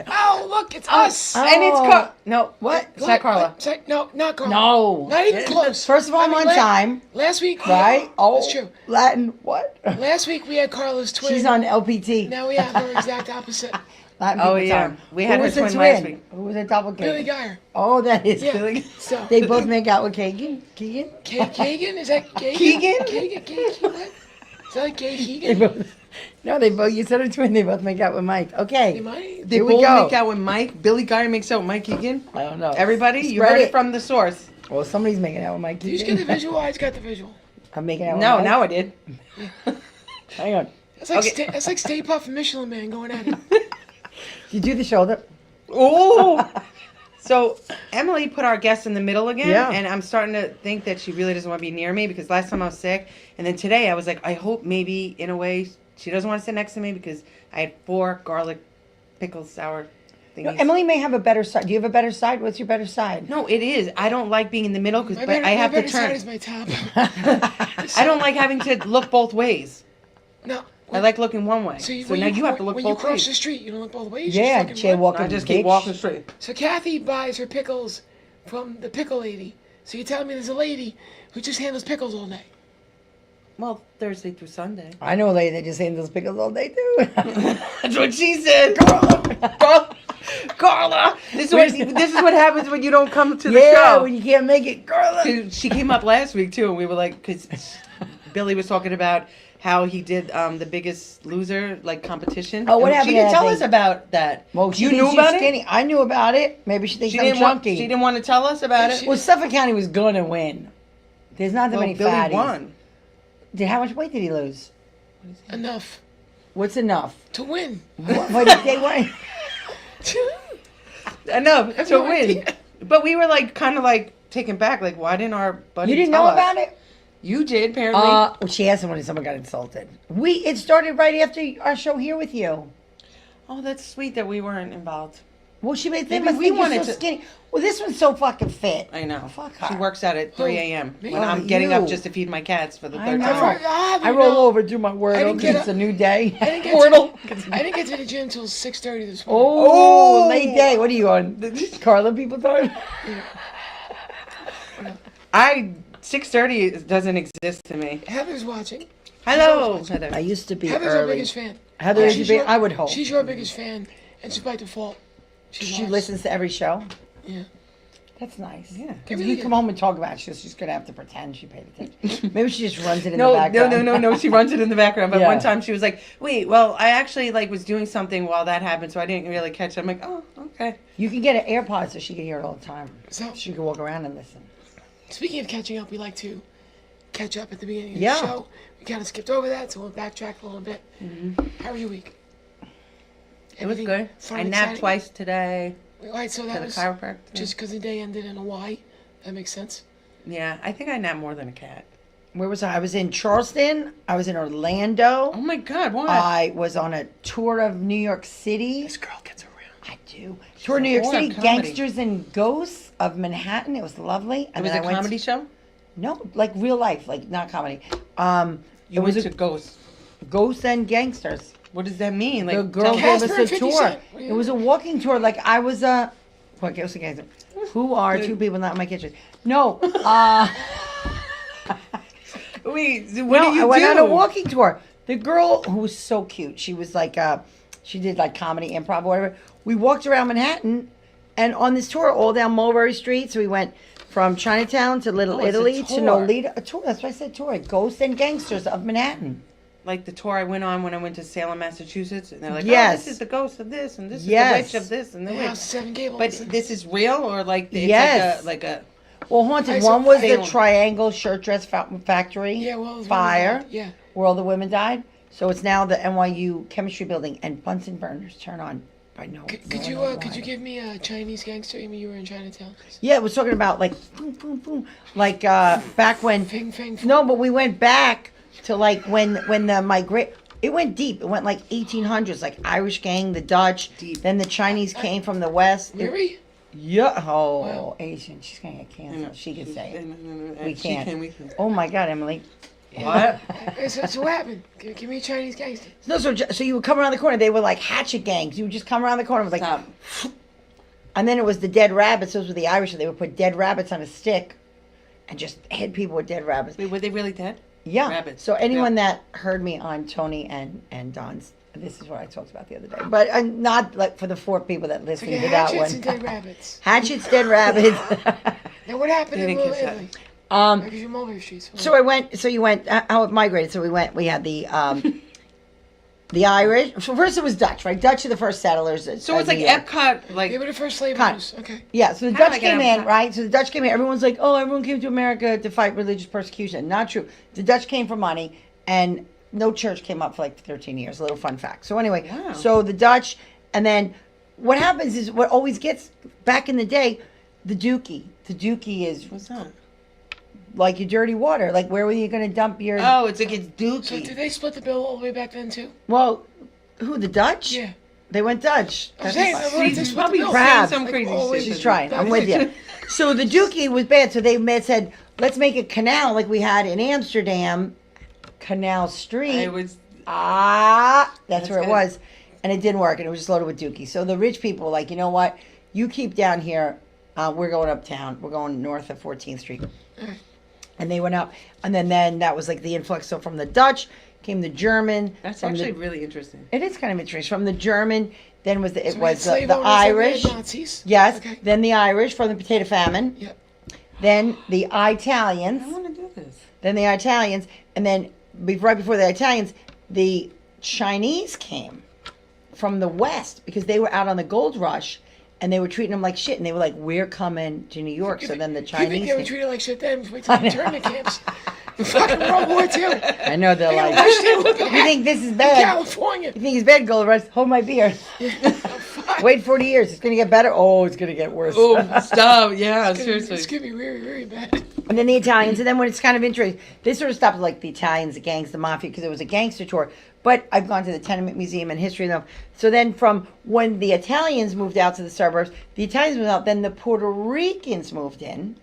Oh, look, it's us. And it's no, what? It's not Carla. No, not Carla. No. Not even close. First of all, I'm on time. Last week, Right? Oh, that's true. Latin, what? Last week we had Carla's twin. She's on LPT. Now we have her exact opposite. Latin Oh, people yeah. time. We had Who her was the twin last week. Who was the doppelganger? Billy Geyer. Oh, that is Yeah. Billy. So They both make out with Keegan. Keegan? Kagan, is that Kagan? Keegan? Keegan, what? Is that like Gay They Keegan? both. No, they both. You said a twin. They both make out with Mike. They Okay. might. They Here we both go. make out with Mike. Billy Geyer makes out with Mike Keegan. I don't know. Everybody, you Spread heard it. it from the source. Well, somebody's making out with Mike Did you just get the Keegan. visual? I just got the visual. I'm making out with No, Mike. now I did. Hang on. That's like Okay. that's like Stay Puft and Michelin Man going at it. Did you do the shoulder? Oh. So Emily put our guest in the middle again, Yeah. and I'm starting to think that she really doesn't want to be near me because last time I was sick, and then today I was like, I hope maybe in a way she doesn't want to sit next to me because I had 4 garlic pickle sour No, thingies. Emily may have a better side. Do you have a better side? What's your better side? No, it is. I don't like being in the middle because My I have to better side turn. is my top. I don't like having to look both ways. No. I like looking one way. So, So now you have to look when both you cross ways. the street, you don't look both ways. you Yeah, just fucking run. jaywalking. I just keep bitch. walking straight. So Kathy buys her pickles from the pickle lady. So you're telling me there's a lady who just handles pickles all day? Well, Thursday through Sunday. I know a lady that just handles pickles all day too. That's what she said. Carla. This is what happens when you don't come to the Yeah, show. when you can't make it, girl. She came up last week too, and we were like, because Billy was talking about how he did the Biggest Loser like competition. Oh, what And happened She to didn't that tell thing? us about that. Well, she you thinks knew she's about it. skinny. I knew about it. Maybe she thinks She I'm didn't want. chunky. She didn't want to tell us about it. Well, Suffolk County was gonna win. There's not that Well, many Billy fatties. won. How much weight did he lose? Enough What's enough? to win. What did they weren't? Enough to no win. idea. But we were like, kind of like taken back. Like, why didn't our buddy? You didn't tell know us? about it? You did apparently. Well, she asked him when someone got insulted. It started right after our show here with you. Oh, that's sweet that we weren't involved. Well, she made Maybe must we think you're wanted so to- skinny. Well, this one's so fucking fit. I know. Fuck She her. works out at 3 a.m. Me? when Oh, I'm getting up you. just to feed my cats for the I third know. time. I roll over, do my word. didn't Okay, get it's up- a new day. I didn't get Wordle. I didn't get to the gym until 6:30 this morning. Oh, late day. What are you on? Carla people time? 6:30 doesn't exist to me. Heather's watching. Hello, I Heather. used to be Heather's our early. biggest fan. Heather, Yeah, used to she's be, your- I would hope. She's your biggest fan, and she's by default. She loves. listens to every show. Yeah. That's nice. Yeah. Because Really you come good. home and talk about it, she's going to have to pretend she paid attention. Maybe she just runs it in No, the background. no. She runs it in the background. But Yeah. one time she was like, "Wait, well, I actually like was doing something while that happened, so I didn't really catch it." I'm like, "Oh, okay." You can get an AirPod so she can hear it all the time. So, She can walk around and listen. speaking of catching up, we like to catch up at the beginning of Yeah. the show. We kind of skipped over that, so we'll backtrack a little bit. How are your week? It was Everything good. fun I and napped exciting? twice today All right, so to that the was chiropractor. just because the day ended in a Y. That makes sense. Yeah, I think I napped more than a cat. Where was I? I was in Charleston. I was in Orlando. Oh my God, what? I was on a tour of New York City. This girl gets around. I do. Tour of New York whore City, of comedy. Gangsters and Ghosts of Manhattan. It was lovely. it And was then a I went comedy show. No, like real life, like not comedy. You it was went a to Ghosts. Ghosts and Gangsters. What does that mean? Like, The girl gave Casper us and a 50 tour. Cent. It was a walking tour. Like I was a what? Ghosts and Gangsters. Who are two people not in my kitchen? No. wait, what No, do you I went do? on a walking tour. The girl who was so cute, she was like, she did like comedy, improv, whatever. We walked around Manhattan, and on this tour, all down Mulberry Street. So we went from Chinatown to Little Oh, it's a Italy to tour. Nolita. A tour. That's why I said tour. Ghosts and Gangsters of Manhattan. Like the tour I went on when I went to Salem, Massachusetts, and they're like, Yes. "Oh, this is the ghost of this, and this Yes. is the witch of this, and the The witch." House of Seven Gables. But this is real, or like it's Yes. like a Well, haunted. I One saw was the Salem. Triangle Shirt Dress Factory. Yeah, well, it was fire. one of the- yeah. Where all the women died. So it's now the NYU Chemistry Building, and Bunsen burners turn on by no. Could you give me a Chinese gangster? I mean, you were in Chinatown. Yeah, it was talking about like boom, boom, boom, like back when. Fing, fing, fing. No, but we went back to like when the migrate. It went deep. It went like 1800s, like Irish gang, the Dutch. Deep. Then the Chinese came from the west. Mary? Yeah. Oh, Wow. Asian. She's gonna get canceled. She can say it. We We can't. We can. Oh my God, Emily. What? So what happened? Give me a Chinese gangster. No, so you would come around the corner. They were like hatchet gangs. You would just come around the corner. It was like, Stop. and then it was the dead rabbits. Those were the Irish. They would put dead rabbits on a stick, and just hit people with dead rabbits. Wait, were they really dead? Yeah. Rabbits. So anyone Yeah. that heard me on Tony and Don's, this is what I talked about the other day. But not like for the 4 people that listened Okay, to that hatchets one. and dead rabbits. Hatchets, dead rabbits. Now what happened They in didn't Little catch that. Italy? um, Because you Mulberry Streets. so you went. How it migrated? So we had the Irish. So first it was Dutch, right? Dutch are the first settlers. So it's like Epcot, like They were the first slave Con- owners. Okay. Yeah, so the Kinda Dutch like came an in, right? So the Dutch came in. Everyone's like, oh, everyone came to America to fight religious persecution. Not true. The Dutch came for money, and no church came up for like 13 years. A little fun fact. So anyway, Wow. so the Dutch, and then what happens is what always gets, back in the day, the dookie. The dookie is what's that? like your dirty water. Like, where were you going to dump your... Oh, it's like it's So dookie. did they split the bill all the way back then too? Well, who, the Dutch? Yeah. They went Dutch. I'm saying, That's- they she's split the probably bill. crap. saying some crazy always- shit. She's trying. I'm with you. So the dookie was bad. So they said, let's make a canal like we had in Amsterdam, Canal Street. I was That's where it good. was. And it didn't work. And it was just loaded with dookie. So the rich people were like, you know what? You keep down here. We're going uptown. We're going north of 14th Street. And they went up. And then that was like the influx. So from the Dutch came the German. That's from actually the, really interesting. it is kind of interesting. From the German, then was the, it So we had was slave the owners, then we had Irish. Nazis. Yes. Okay. Then the Irish from the potato famine. Yep. Then the Italians. I want to do this. Then the Italians. And then right before the Italians, the Chinese came from the West because they were out on the gold rush and they were treating them like shit. And they were like, we're coming to New York. So then the You think Chinese they were came. treated like shit then? Wait till the internment camps. Fucking World War II. I know they're I like, wish they were you think this is in bad? California. You think it's bad? Gold rush. Hold my beer. Wait 40 years. It's going to get better. Oh, it's going to get worse. Oh, stop! Yeah, seriously. It's gonna be very, very bad. And then the Italians, and then when it's kind of interesting, this sort of stopped with like the Italians, the gangs, the mafia, because it was a gangster tour. But I've gone to the Tenement Museum and history of them. So then from when the Italians moved out to the suburbs, the Italians moved out, then the Puerto Ricans moved in.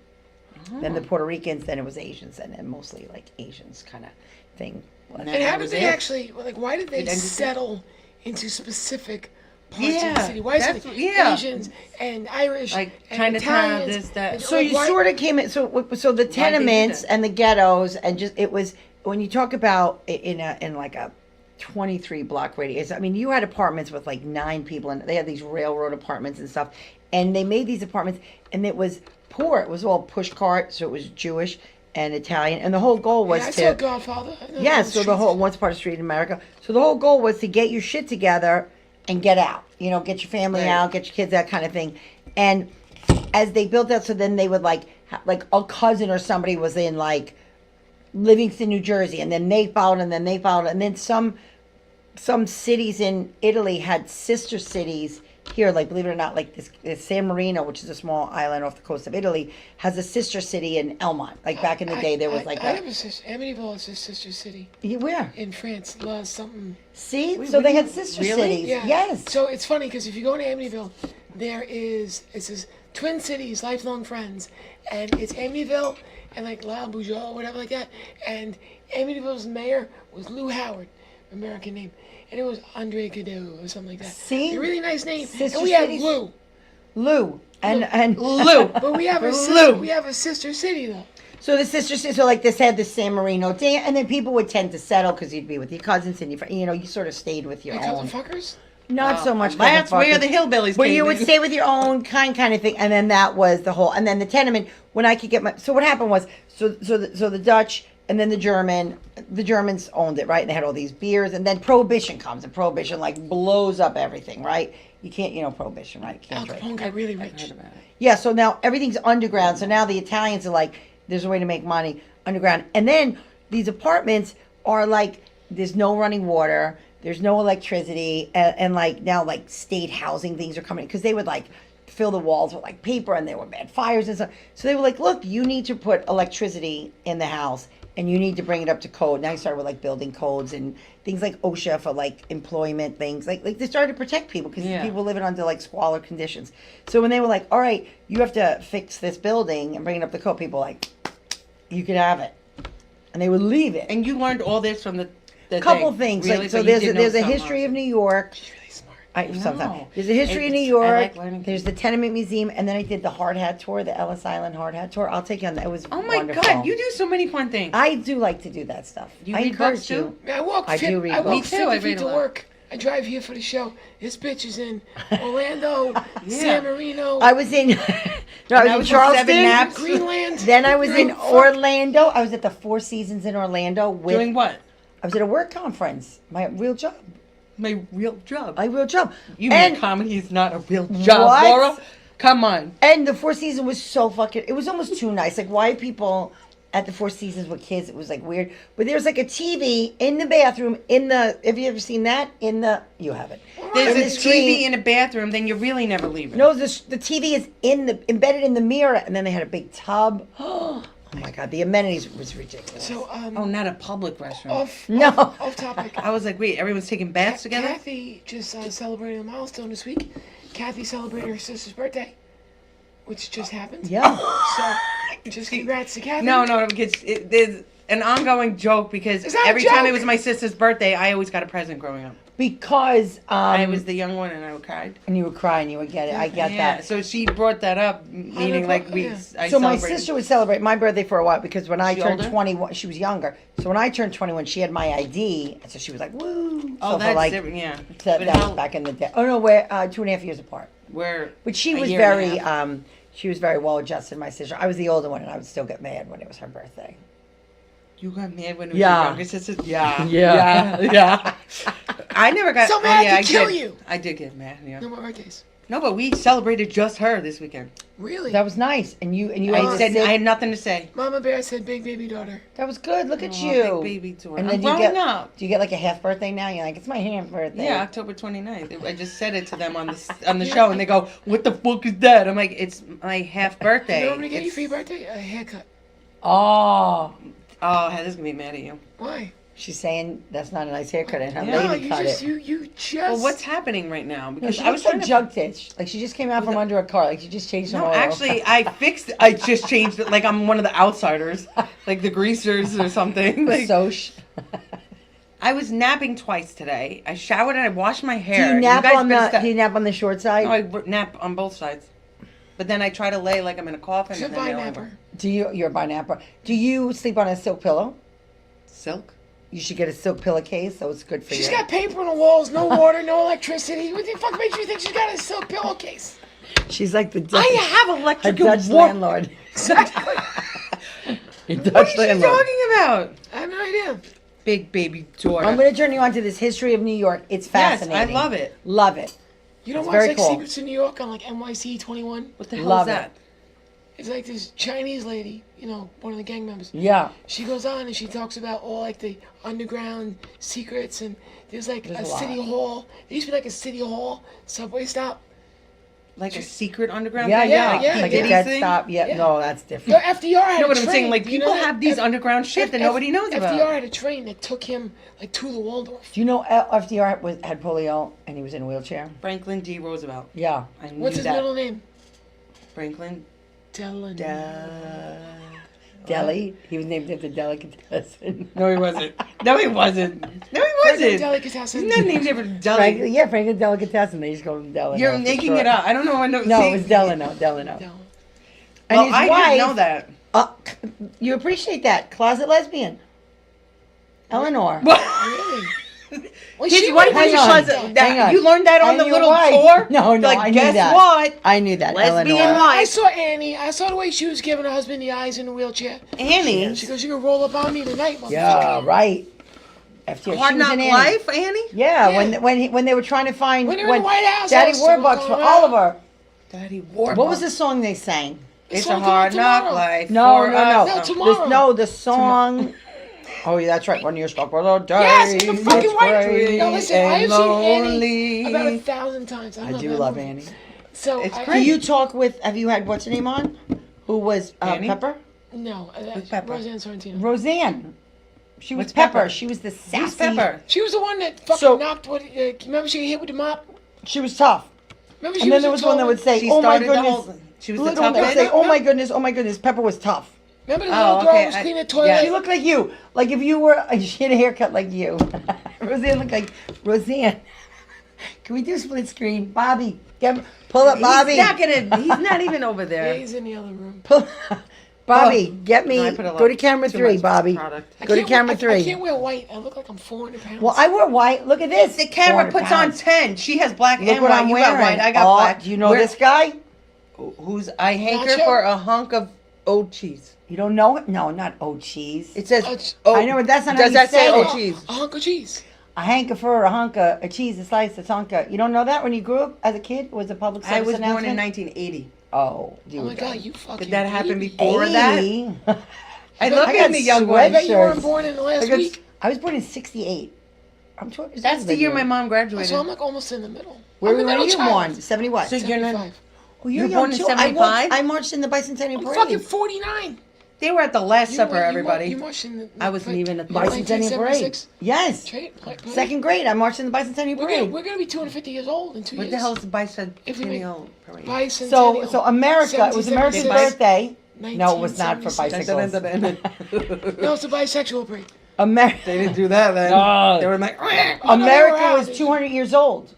Then the Puerto Ricans, then it was Asians, and then mostly like Asians kind of thing. And And how that did was they it. actually, like, why did they Identity? settle into specific parts of the Yeah, city? Why is that's- it yeah. Asians and Irish Like and Chinatown, Italians? this, that. and, So like, you why- sort of came in. So the do tenements that? and the ghettos and just it was when you talk about in like a 23 block radius. I mean, you had apartments with like 9 people and they had these railroad apartments and stuff. And they made these apartments and it was poor. It was all push cart, so it was Jewish and Italian. And the whole goal was Yeah, I to saw Godfather. I know yes, those so the streets. whole once part of street in America. So the whole goal was to get your shit together and get out. You know, get your family Right. out, get your kids that kind of thing. And as they built that, so then they would like a cousin or somebody was in like Livingston, New Jersey, and then they followed, and then they followed, and then some cities in Italy had sister cities here. Like believe it or not, like this San Marino, which is a small island off the coast of Italy, has a sister city in Elmont. Like back in the day, there was like I have a sister. Amityville is a sister city where in France. La something. see, Wait, so they really? had sister Really? cities. Yeah. Yes. So it's funny because if you go to Amityville, it says Twin Cities, lifelong friends, and it's Amityville and like La Bourgeois or whatever like that. And Amityville's mayor was Lou Howard, American name, and it was Andre Cadeau or something like that. See? A really nice name. Sister and we have cities. Lou, Lou and Lou. but we have a Lou. sister, we have a sister city though. So the sister cities, so like this had the San Marino thing, and then people would tend to settle because you'd be with your cousins and your you sort of stayed with your Like own. cousin fuckers. Not so much. That's cousin where fuckers. the hillbillies Where came you would in. stay with your own kind of thing, and then that was the whole. And then the tenement, when I could get my. So what happened was, so the Dutch and then the Germans owned it, right? And they had all these beers, and then Prohibition comes, and Prohibition like blows up everything, right? You can't, Prohibition, right? You Al can't drink. Capone got really I've rich. heard about it. Yeah, so now everything's underground. So now the Italians are like, there's a way to make money underground. And then these apartments are like, there's no running water, there's no electricity, and like now like state housing things are coming because they would like fill the walls with like paper and there were bad fires and stuff. So they were like, look, you need to put electricity in the house and you need to bring it up to code. Now you started with like building codes and things like OSHA for like employment things. Like they started to protect people because Yeah. people living under like squalor conditions. So when they were like, all right, you have to fix this building and bring it up to code, people were like, you could have it. and they would leave it. And you learned all this from the Couple thing. things. Really? Like, so But you did know there's a some history of it. New York. She's really smart. Sometimes there's a history of New I York. like learning There's the Tenement Museum, and then I did the Hard Hat Tour, the Ellis Island Hard Hat Tour. I'll take you on that. It was Oh my wonderful. God, you do so many fun things. I do like to do that stuff. You I read encourage books, you. too? I walk. I do read I books. walk Me too, I 50 read feet a to lot. work. I drive here for the show. This bitch is in Orlando, San Marino, I was in. No, I was in Charleston. 7 naps. Greenland. Then I was in Fuck. Orlando. I was at the Four Seasons in Orlando with. Doing what? I was at a work conference. My real job. My real job. My real job. You and mean comedy is not a real job, What? Laura? Come on. and the Four Seasons was so fucking. It was almost too nice. Like, why people at the Four Seasons with kids? It was like weird. But there's like a TV in the bathroom. Have you ever seen that? You haven't. There's In a the TV screen. in a bathroom, then you're really never leaving. No, the TV is embedded in the mirror, and then they had a big tub. Oh my god, the amenities was ridiculous. So Oh, not a public restaurant. off topic. I was like, wait, everyone's taking baths together? Kathy just celebrated a milestone this week. Kathy celebrated her sister's birthday, which just happened. Yeah. So, just congrats to Kathy. No, there's an ongoing joke because Is that a every time it joke? was my sister's birthday, I always got a present growing up. Because I was the young one and I cried. and you were crying, you would get it. I get Yeah, that. so she brought that up, meaning like we. Yeah. I So my celebrated. sister would celebrate my birthday for a while because when I She turned older? 21, she was younger. So when I turned 21, she had my ID, and so she was like, "Woo!" Oh, so that's for like different, yeah. that, But that was how- back in the day. Oh no, we're 2.5 years apart. We're But she a was year and a very half. she was very well adjusted. My sister, I was the older one, and I would still get mad when it was her birthday. You got mad when it was Yeah. your younger sister? Yeah. Yeah. Yeah. I never got So mad yeah, to I kill did. you. I did get mad, yeah. No more birthdays. No, but we celebrated just her this weekend. Really? That was nice, and you I ate the said sick- I had nothing to say. Mama Bear said big baby daughter. That was good. Look at Oh, you, big baby daughter. And I'm then do you growing get up. do you get like a half birthday now? You're like, it's my half birthday. Yeah, October 29th. I just said it to them on the show, and they go, "What the fuck is that?" I'm like, "It's my half birthday." You know what I'm gonna get you It's- for your birthday? A haircut. Oh, Oh, Heather's gonna be mad at you. Why? she's saying that's not a nice haircut, and her Yeah. No, lady you cut just it. you just. Well, what's happening right now? No, Because she I was looks like trying to. Jug Ditch. Like she just came out from under a car. Like she just changed some No, oil. actually, I fixed. I just changed it. Like I'm one of the outsiders, like the greasers or something. Like Soch. I was napping twice today. I showered and I washed my Do hair. you nap guys on better the? stop- Do you nap on the short side? No, I nap on both sides. But then I try to lay like I'm in a coffin. She's a and then vine I lay napper. Do you? You're a by napper. Do you sleep on a silk pillow? Silk. You should get a silk pillowcase, so it's good for She's you. got paper on the walls, no water, no electricity. What the fuck makes you think she's got a silk pillowcase? She's like the Dutch, I have a electric Dutch landlord. Exactly. A What Dutch is she landlord. talking about? I have no idea. Big baby daughter. I'm going to turn you on to this history of New York. It's Yes, fascinating. I love it. Love it. You don't It's watch very like cool. Secrets of New York on like NYC 21? What the hell Love is it. that? It's like this Chinese lady, you know, one of the gang members. Yeah. She goes on and she talks about all like the underground secrets, and there's like There's a a lot. city hall. There used to be like a city hall subway stop. Like a secret underground Yeah, thing? yeah. yeah, Like yeah. a dead thing? stop. Yeah. Yeah. No, that's No, different. FDR had No, a but I'm train. saying, like, Do you people know that? have these underground shit that nobody knows about. FDR had a train that took him like to the Waldorf. Do you know FDR had polio and he was in a wheelchair? Franklin D. Roosevelt. Yeah. I knew What's his that. middle name? Franklin. Delano. Deli. He was named after delicatessen. No, he wasn't. No, he wasn't. No, he wasn't. Delicatessen. He's not named after Deli. Franklin, yeah, Franklin Delicatessen. They used to call him Delano. You're for making short. it up. I don't know. No, See, it was Delano. Delano. Del- And Well, his I wife, didn't know that. You appreciate that. Closet lesbian. Eleanor. Really? Well, His she wife would've was been Hang on. shot. Hang on. You learned that on And the your little wife. tour? No, no, Like, I knew guess that. what? I knew that. Lesbian Eleanor. wife. I saw Annie. I saw the way she was giving her husband the eyes in the wheelchair. Annie. She goes, "You can roll up on me tonight, motherfucker." Yeah, right. FTR. Hard She was Knock in Annie. Life, Annie? Yeah, Yeah. when they were trying to find When they were in the White House, Daddy I was still Warbucks for going Oliver. Daddy Warbucks. What was the song they sang? It's song a coming out hard knock tomorrow. life. No, for no, us. no. No, tomorrow. No, the song. Oh, yeah, that's right. When you're stuck with a day. Yes, the fucking it's white. great No, listen, I have and seen Annie lonely. about 1,000 times. I love do that love movie. Annie. So It's I, Do great. you talk with? Have you had what's her name on? Who was Annie? Pepper? No, Who's Pepper? Roseanne Sorrentino. Roseanne. She was What's Pepper. Pepper? She was the Who's sassy. Pepper? She was the one that fucking So- knocked. What? Remember she hit with the mop. She was tough. Remember she And then was there a was one that tall would say, She "Oh my started the goodness." whole. She was the Little one tough that would say, bitch. "Oh my goodness, Pepper was tough." Remember the Oh, little girl okay, was I- cleaning the toilet? yeah. She looked like you. Like if you were, she had a haircut like you. Roseanne looked like Roseanne. Can we do split screen? Bobby, pull up Bobby. He's not even over Yeah, there. he's in the other room. Bobby, get me. No, I put a Go lot- to camera too 3, much Bobby. product. I Go to can't camera wear, I 3. can't wear white. I look like I'm 400 pounds. Well, I wear white. Look at this. The camera 400 puts on pounds. 10. She has black Look and what white. I'm You wearing. got white. I got Oh, black. do you know Where- this guy? Who's I hanker Nacho? for a hunk of old cheese. You don't know it? No, not old cheese. It says. Oh, I know, but that's not how Does you that say say old it. cheese? A hunk of cheese. A hanker for a hunk of a cheese, a slice, a tonka. You don't know that when you grew up as a kid? It was a public service I was born in announcement? 1980. Oh, Oh my God, you fucking. Did that happen baby. before that? 80. I love I being got the young I one. bet you weren't sweatshirts. born in the last I got- week. I was born in 68. I'm 12 years That's older the than year you. my mom graduated. So I'm like almost in the middle. Where I'm the were middle you child. born? 70 what? So you're not. 75. Oh, You're young born in too. 75? I marched in the bicentennial I'm parade. fucking 49. They were at the Last You Supper, mar- everybody. You marched in the, I wasn't even at the Bicentennial parade. 1976. Yes. Parade. Second grade, I marched in the bicentennial parade. We're gonna be 250 years old in 2 What years. the hell is the bicentennial parade? Bicentennial. So America, it was America's 1776. birthday. No, it was not for 1976. bicycles. No, it's a bisexual parade. America. They didn't do that then. No. They were like, America Wow. was 200 years old.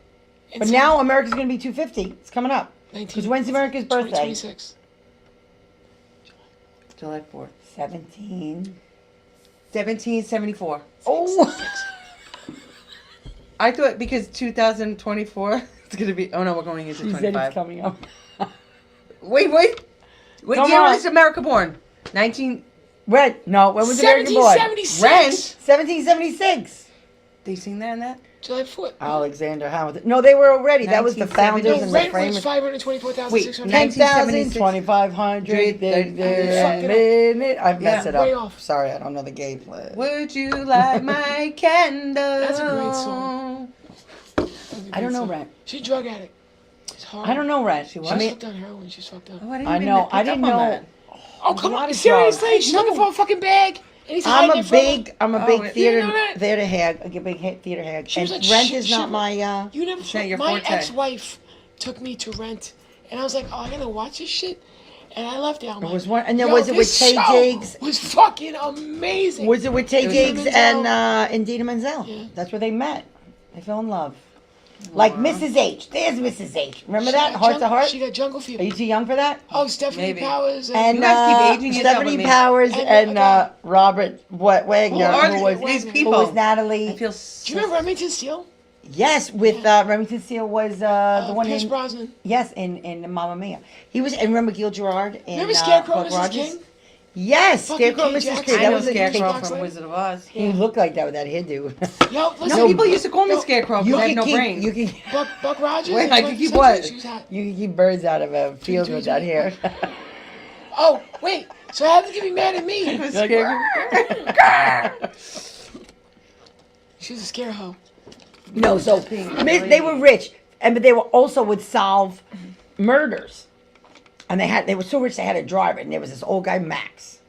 But It's now America's going to be 250. It's coming up. 19 Because when's America's birthday? 2026. July 4th. 17. 1774. Oh. I thought because 2024, it's going to be, oh no, we're going into She said it's 25. coming up. Wait. What Come year on. was America born? 19, When? No, when was America born? 1776. Rent. 1776. They sing that in that? July 4th. Alexander Hamilton. No, they were already. That was the 1970. founders No, and the rent was framers. 524,000. 10,000, 2,500. I messed it Way up. off. Sorry, I don't know the gay play. Would you light my candle? That's a great song. I don't know Rent. She's a drug addict. It's hard. I don't know Rent. She She's was? fucked on heroin. She's fucked up. Oh, I didn't I even know. pick I up didn't on know. that. Oh, There's come a lot on. of Seriously? drugs. She's looking for a fucking bag. And he's I'm hiding a it from her. big Oh, theater you didn't know that? theater hag. I get big theater hag. She was And like, Rent shit, is not shit. my. You never. It's not your My forte. ex-wife took me to Rent, and I was like, "Oh, I'm gonna watch this shit," and I left it. I'm It like, was one, and then "Yo, was it with this Tay show Diggs? Was fucking amazing. Was it with Tay It was Diggs Menzel. and Dina Menzel? Yeah. That's where they met. They fell in love. Like Mrs. H. There's Mrs. H. Remember She that? got Heart to Heart? She got jungle fever. Are you too young for that? Oh, Stephanie Maybe. Powers And You guys keep aging yourself with Stephanie me. Powers And, and Robert Wagner, Who are who was these who people? who was Natalie. I feel do so... you remember Remington Steele? Yes, with Remington Steele was the one Pierce in Brosnan. yes in Mamma Mia. He was and remember Gil Gerard in Remember Scarecrow, Buck Mrs. Rogers? King? Yes, Fucking Scarecrow, Kate Mrs. Jackson. King. I That know was a Scarecrow Kate- from Wizard of Oz. He looked like that with that hairdo. Yo, No, listen, people used to call me Yo, Scarecrow because I had no brain. You can Buck Rogers. Wait, in I can keep 21st what? century, she was hot. you can keep birds out of a field with that hair. Oh, wait. So I have to get me mad at me. She's a scare hoe. No, so they were rich, but they were also would solve murders, and they were so rich they had a driver, and there was this old guy Max,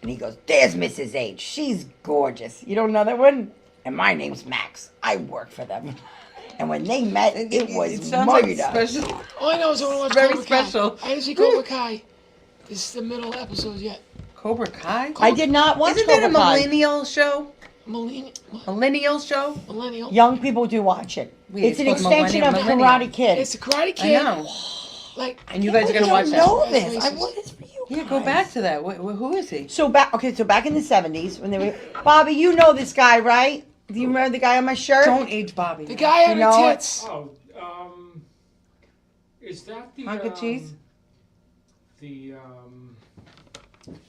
and he goes, "There's Mrs. H. She's gorgeous. You don't know that one? And my name's Max. I work for them." And when they met, it was It sounds like murder. special. All I know is I want to watch Very Cobra special. Kai. I didn't see Cobra Kai. This is the middle episode yet. Cobra Kai? I did not watch Isn't that a Cobra Kai. millennial show? Millennial show? Millennial. Young people do watch it. Wait, It's an it's called extension of Millennial. Karate Kid. It's the Karate I Kid. know. Like, And you guys are I gonna watch don't that? know That's this. racist. What is for you? Yeah, go guys? back to that. Who is he? So back in the 70s when they were Bobby, you know this guy, right? Do you remember the guy on my shirt? Don't age Bobby. the guy on You know the what? tits. Oh, is that the Hunk of cheese? The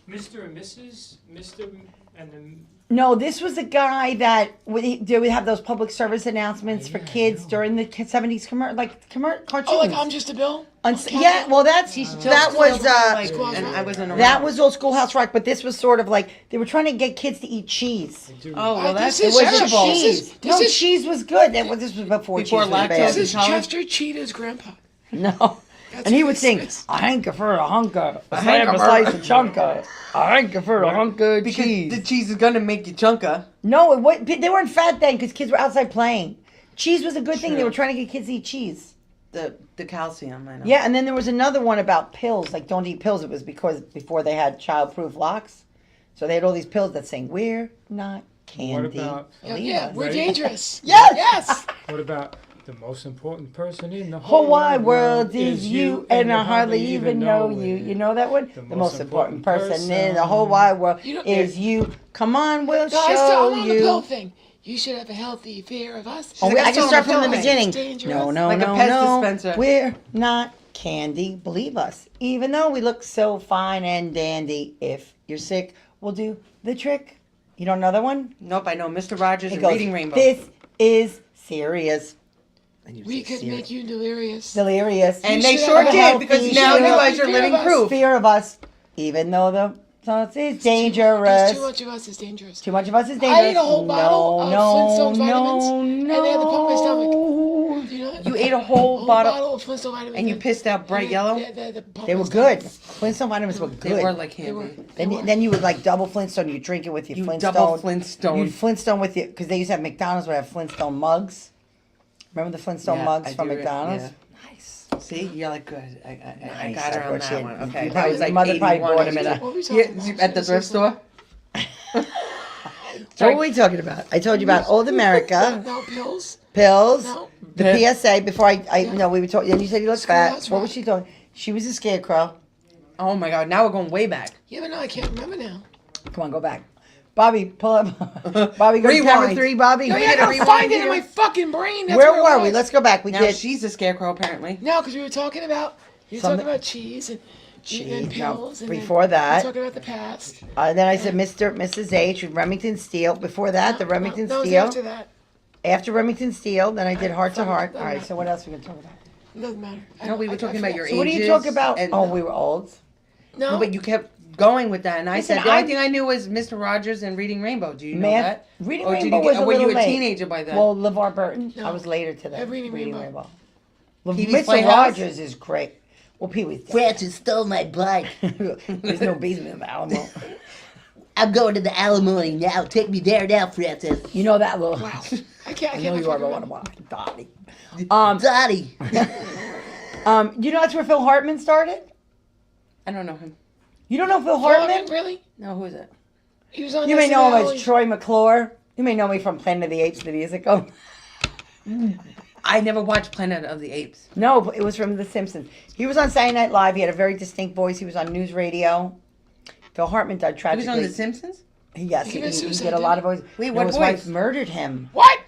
Mr. and Mrs. Mr. and then No, this was a guy that they would have those public service announcements for Yeah, I kids know. during the 70s cartoons. Oh, like I'm just a bill? Yeah, well that was and I wasn't around. that was old Schoolhouse Rock, but this was sort of like they were trying to get kids to eat cheese. they do. Oh, well, that's This It is was terrible. cheese. This is- Cheese was good. This was before Before cheese was lactose bad. This is Intolerant? Chester Cheetah's grandpa. No. That's And he what would this sing, is. a hanker for a hunker, a hanker slam a for- slice of chunker, a hanker for a hunker of because cheese. the cheese is gonna make you chunka. No, they weren't fat then because kids were outside playing. Cheese was a good thing. They True. were trying to get kids to eat cheese. the calcium. I know. Yeah, and then there was another one about pills, like don't eat pills. It was because before they had child-proof locks, so they had all these pills that saying we're not candy. about- Believe Yeah, us." we're Right. dangerous. Yes! Yes. What about the most important person in the Whole wide world is you, and I hardly even know you. You know that one? The most important person in the whole wide world You know- is you. Come on, we'll No, I'm show on the pill you. thing. You should have a healthy fear of us. Oh, like, I I'm can still start on the from the pill beginning. It's dangerous. No, no, Like a no, Pez no. dispenser. We're not candy. Believe us. Even though we look so fine and dandy, if you're sick, we'll do the trick. You don't know that one? Nope, I know Mr. Rogers It and goes, Reading Rainbow. this is serious. And you We say could serious. make you delirious. Delirious. And You they should sure have a did, healthy because now fear you of- guys are fear living of us. proof. Fear of us, even though the sauce is There's dangerous. too much of us is dangerous. Too much of us is dangerous. I ate a whole bottle of Flintstones vitamins, and they had to pump my stomach. no. Do you know that? You ate a whole whole bottle, of Flintstone vitamins. and you pissed out bright yellow. They were good. Flintstone vitamins were They good. were like They were. candy. Then you would like double Flintstone. You drink it with your You Flintstone. double Flintstone. You'd Flintstone with you because they used to have McDonald's would have Flintstone mugs. Remember the Flintstone Yeah, mugs I from do, McDonald's? yeah. Nice. See, you're like good. I Nice. got her I on got that you. one. You Okay, probably- that was like mother probably 81. bought him in a- What were we talking Yeah, about? at the thrift store. So what were we talking about? I told you about Old America, No pills. pills, No. the PSA. Before no, we were talking. And you said you looked fat. That's What right. was she doing? She was a scarecrow. Oh my God! Now we're going way back. Yeah, but no, I can't remember now. Come on, go back. Bobby, pull up. Bobby, go to camera Rewind. 3. Bobby, No, We yeah, I gotta gotta find rewind it in here. my fucking brain. That's where it were was. we? Let's go back. We Now did. she's a scarecrow apparently. No, because we were talking about Something- cheese and Cheese, pills. no, And before then that. we were talking about the past. Then I said Mr. Mrs. H. with Remington Steel. Before that, the Remington no, it was Steel. after that. After Remington Steel, then I did Heart to Fine, Heart. doesn't All right, matter. so what else are we going to talk about? It doesn't matter. No, we were talking about your So what do you ages talk about? and- Oh, we were old. No, No, but you kept going with that, and I Listen, said the only I- thing I knew was Mr. Rogers and Reading Rainbow. Do you know Math- that? Reading Or did Rainbow you was a were you little a late. teenager by then? Well, LeVar Burton. No. I was later to that. Reading Rainbow. Pee Wee's Mr. Playhouse? Rogers is great. Well, Pee Wee's. Francis stole my bike. There's no basement in the Alamo. I'm going to the alimony now. Take me there now, Francis. You know that little. Wow. I can't. I I know can't you are, fucking but remember. what Dottie. Dottie. You know that's where Phil Hartman started? I don't know him. You don't know Phil Hartman, Hartman? really? No, who is it? He was on. You may know him SNL. as Troy McClure. You may know me from Planet of the Apes, the musical. I never watched Planet of the Apes. No, but it was from The Simpsons. He was on Saturday Night Live. He had a very distinct voice. He was on news radio. Phil Hartman died He was tragically. on The Simpsons. Yes, He he, got he suicide, did a didn't lot he? of voices. Wait, No, what his voice? wife murdered him. What?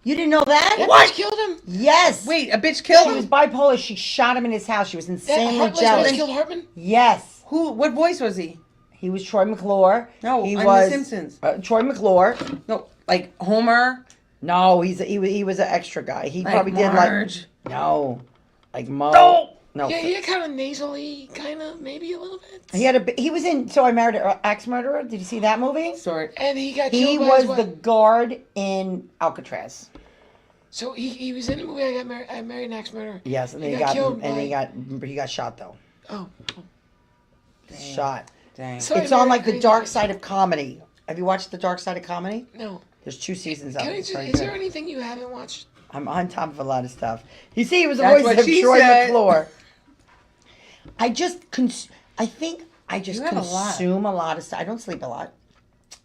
You didn't know that? That bitch killed him. Yes. Wait, a bitch killed She was him. bipolar. She shot him in his house. She was That insanely Heartless jealous. bitch killed Hartman. Yes. Who? What voice was he? He was Troy McClure. No, he on was The Simpsons. Troy McClure. No, like Homer. No, he was an extra guy. He Like probably Marge. did like no, like Mo. No. No. Yeah, he had kind of nasally, kind of maybe a little bit. He was in So I Married an Axe Murderer. Did you see that movie? Sorry. And he got He killed by was his wife. the guard in Alcatraz. So he was in the movie. I married an axe murderer. Yes, and then He he got got killed and by- he got shot though. Oh. Shot. Dang. So It's I on married like the crazy dark bitch. side of comedy. Have you watched the dark side of comedy? No. There's 2 seasons of Can it. I It's just, very is there good. anything you haven't watched? I'm on top of a lot of stuff. You see, he was the That's voice what of she Troy said. McClure. I just I think I just You have a lot. consume a lot of stuff. I don't sleep a lot.